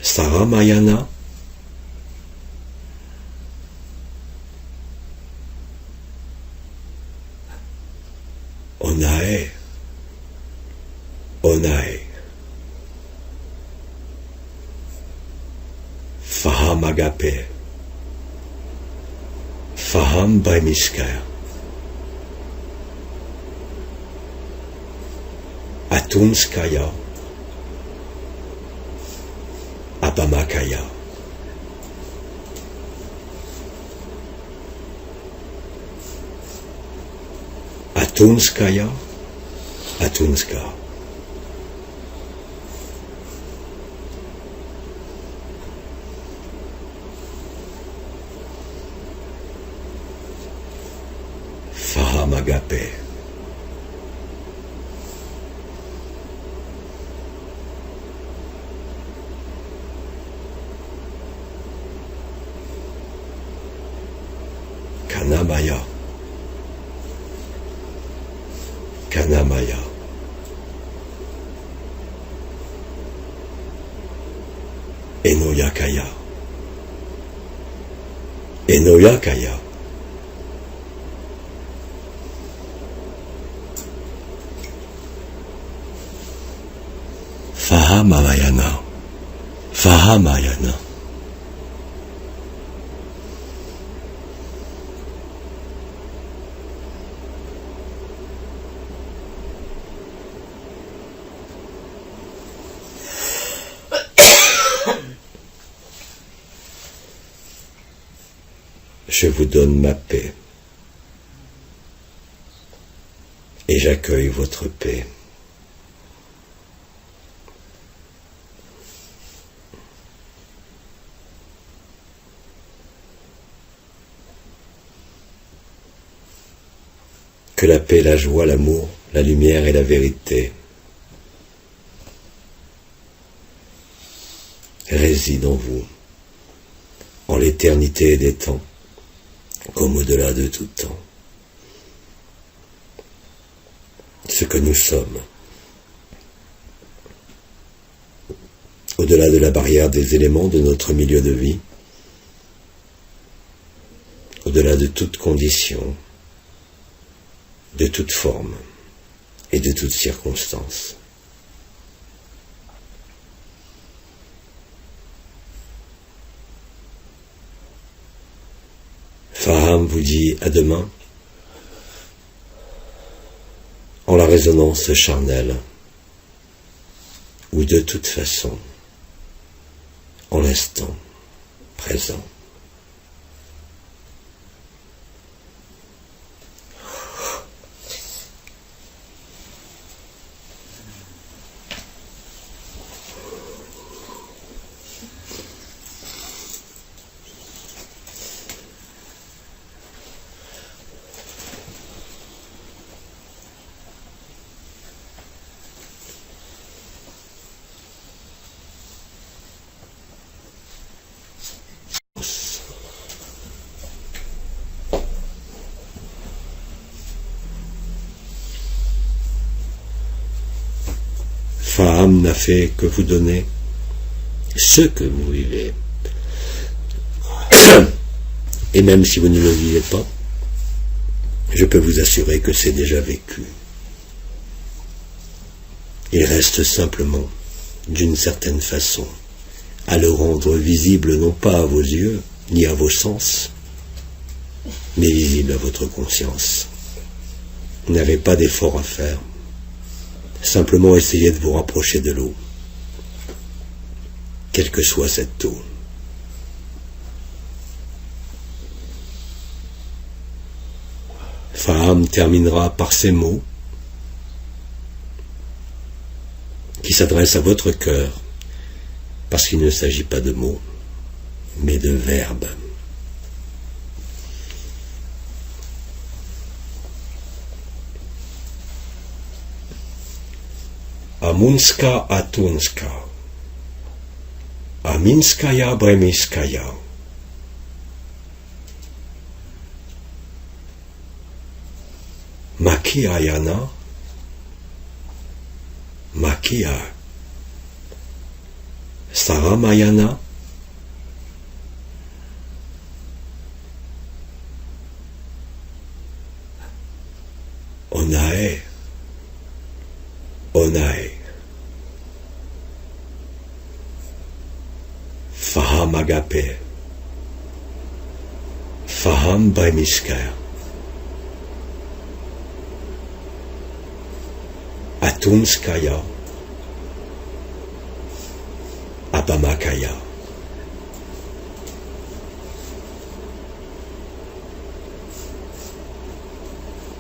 Saramayana, Onae, Onae, Faham Agape, Faham Bremiskaya, Atunskaya, Abamakaya. Atunskaya, Atunska. Faham Agape. Kanamaya, Kanamaya, Enoyakaya, Enoyakaya, Fahamayana, Fahamayana. Je vous donne ma paix. j'accueille votre paix. Que la paix, la joie, l'amour, la lumière et la vérité résident en vous, en l'éternité des temps, comme au-delà de tout temps. Ce que nous sommes, au-delà de la barrière des éléments de notre milieu de vie, au-delà de toute condition, de toute forme et de toute circonstance. Faham vous dit à demain, en la résonance charnelle, ou de toute façon, en l'instant présent. Faham n'a fait que vous donner ce que vous vivez. Et même si vous ne le vivez pas, je peux vous assurer que c'est déjà vécu. Il reste simplement, d'une certaine façon, à le rendre visible non pas à vos yeux, ni à vos sens, mais visible à votre conscience. Vous n'avez pas d'effort à faire. Simplement essayez de vous rapprocher de l'eau, quelle que soit cette eau. Faham terminera par ces mots qui s'adressent à votre cœur, parce qu'il ne s'agit pas de mots, mais de verbes. Amunska atunska, aminskaya bremiskaya. Makiayana, makia. Saramayana, onae, onae. Faham agape, Faham bremiskaya. Atumskaya, Abamakaya.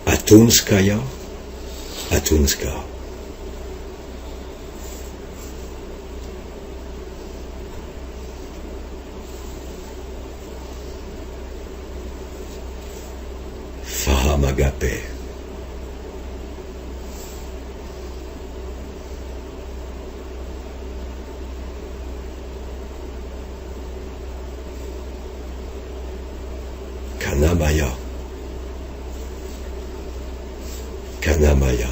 Atumskaya, Atumska. Faham agape. Kanamaya, Kanamaya.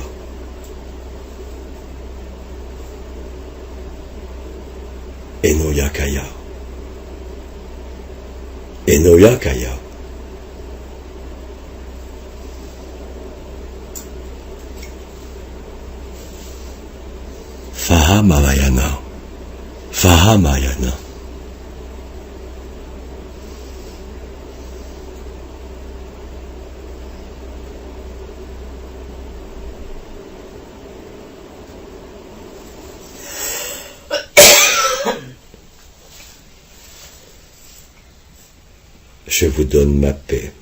Enoyakaya, Enoyakaya. Fahamayana, Fahamayana. Je vous donne ma paix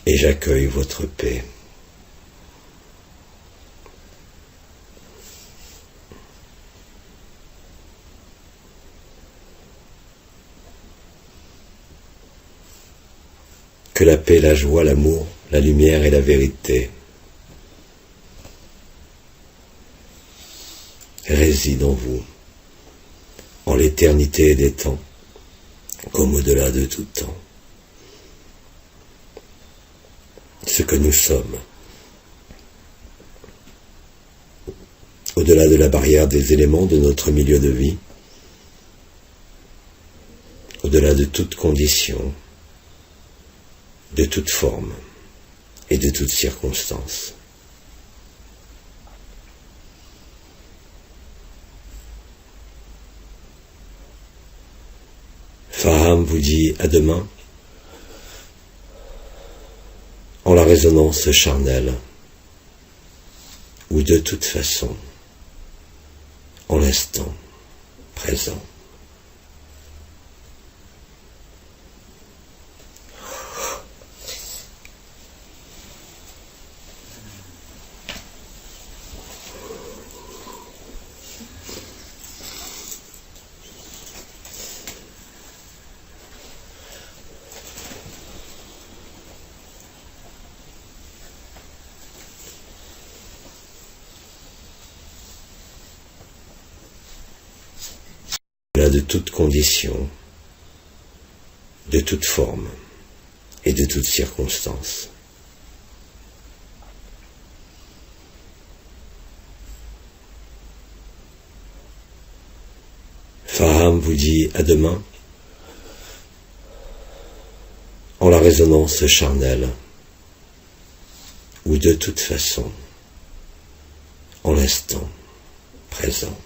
et j'accueille votre paix. Que la paix, la joie, l'amour, la lumière et la vérité résident en vous, en l'éternité des temps, comme au-delà de tout temps. Ce que nous sommes, au-delà de la barrière des éléments de notre milieu de vie, au-delà de toute condition, de toute forme et de toute circonstance. Faham vous dit à demain, en la résonance charnelle, ou de toute façon, en l'instant présent. De toute condition, de toute forme et de toute circonstance. Faham vous dit à demain, en la résonance charnelle, ou de toute façon, en l'instant présent.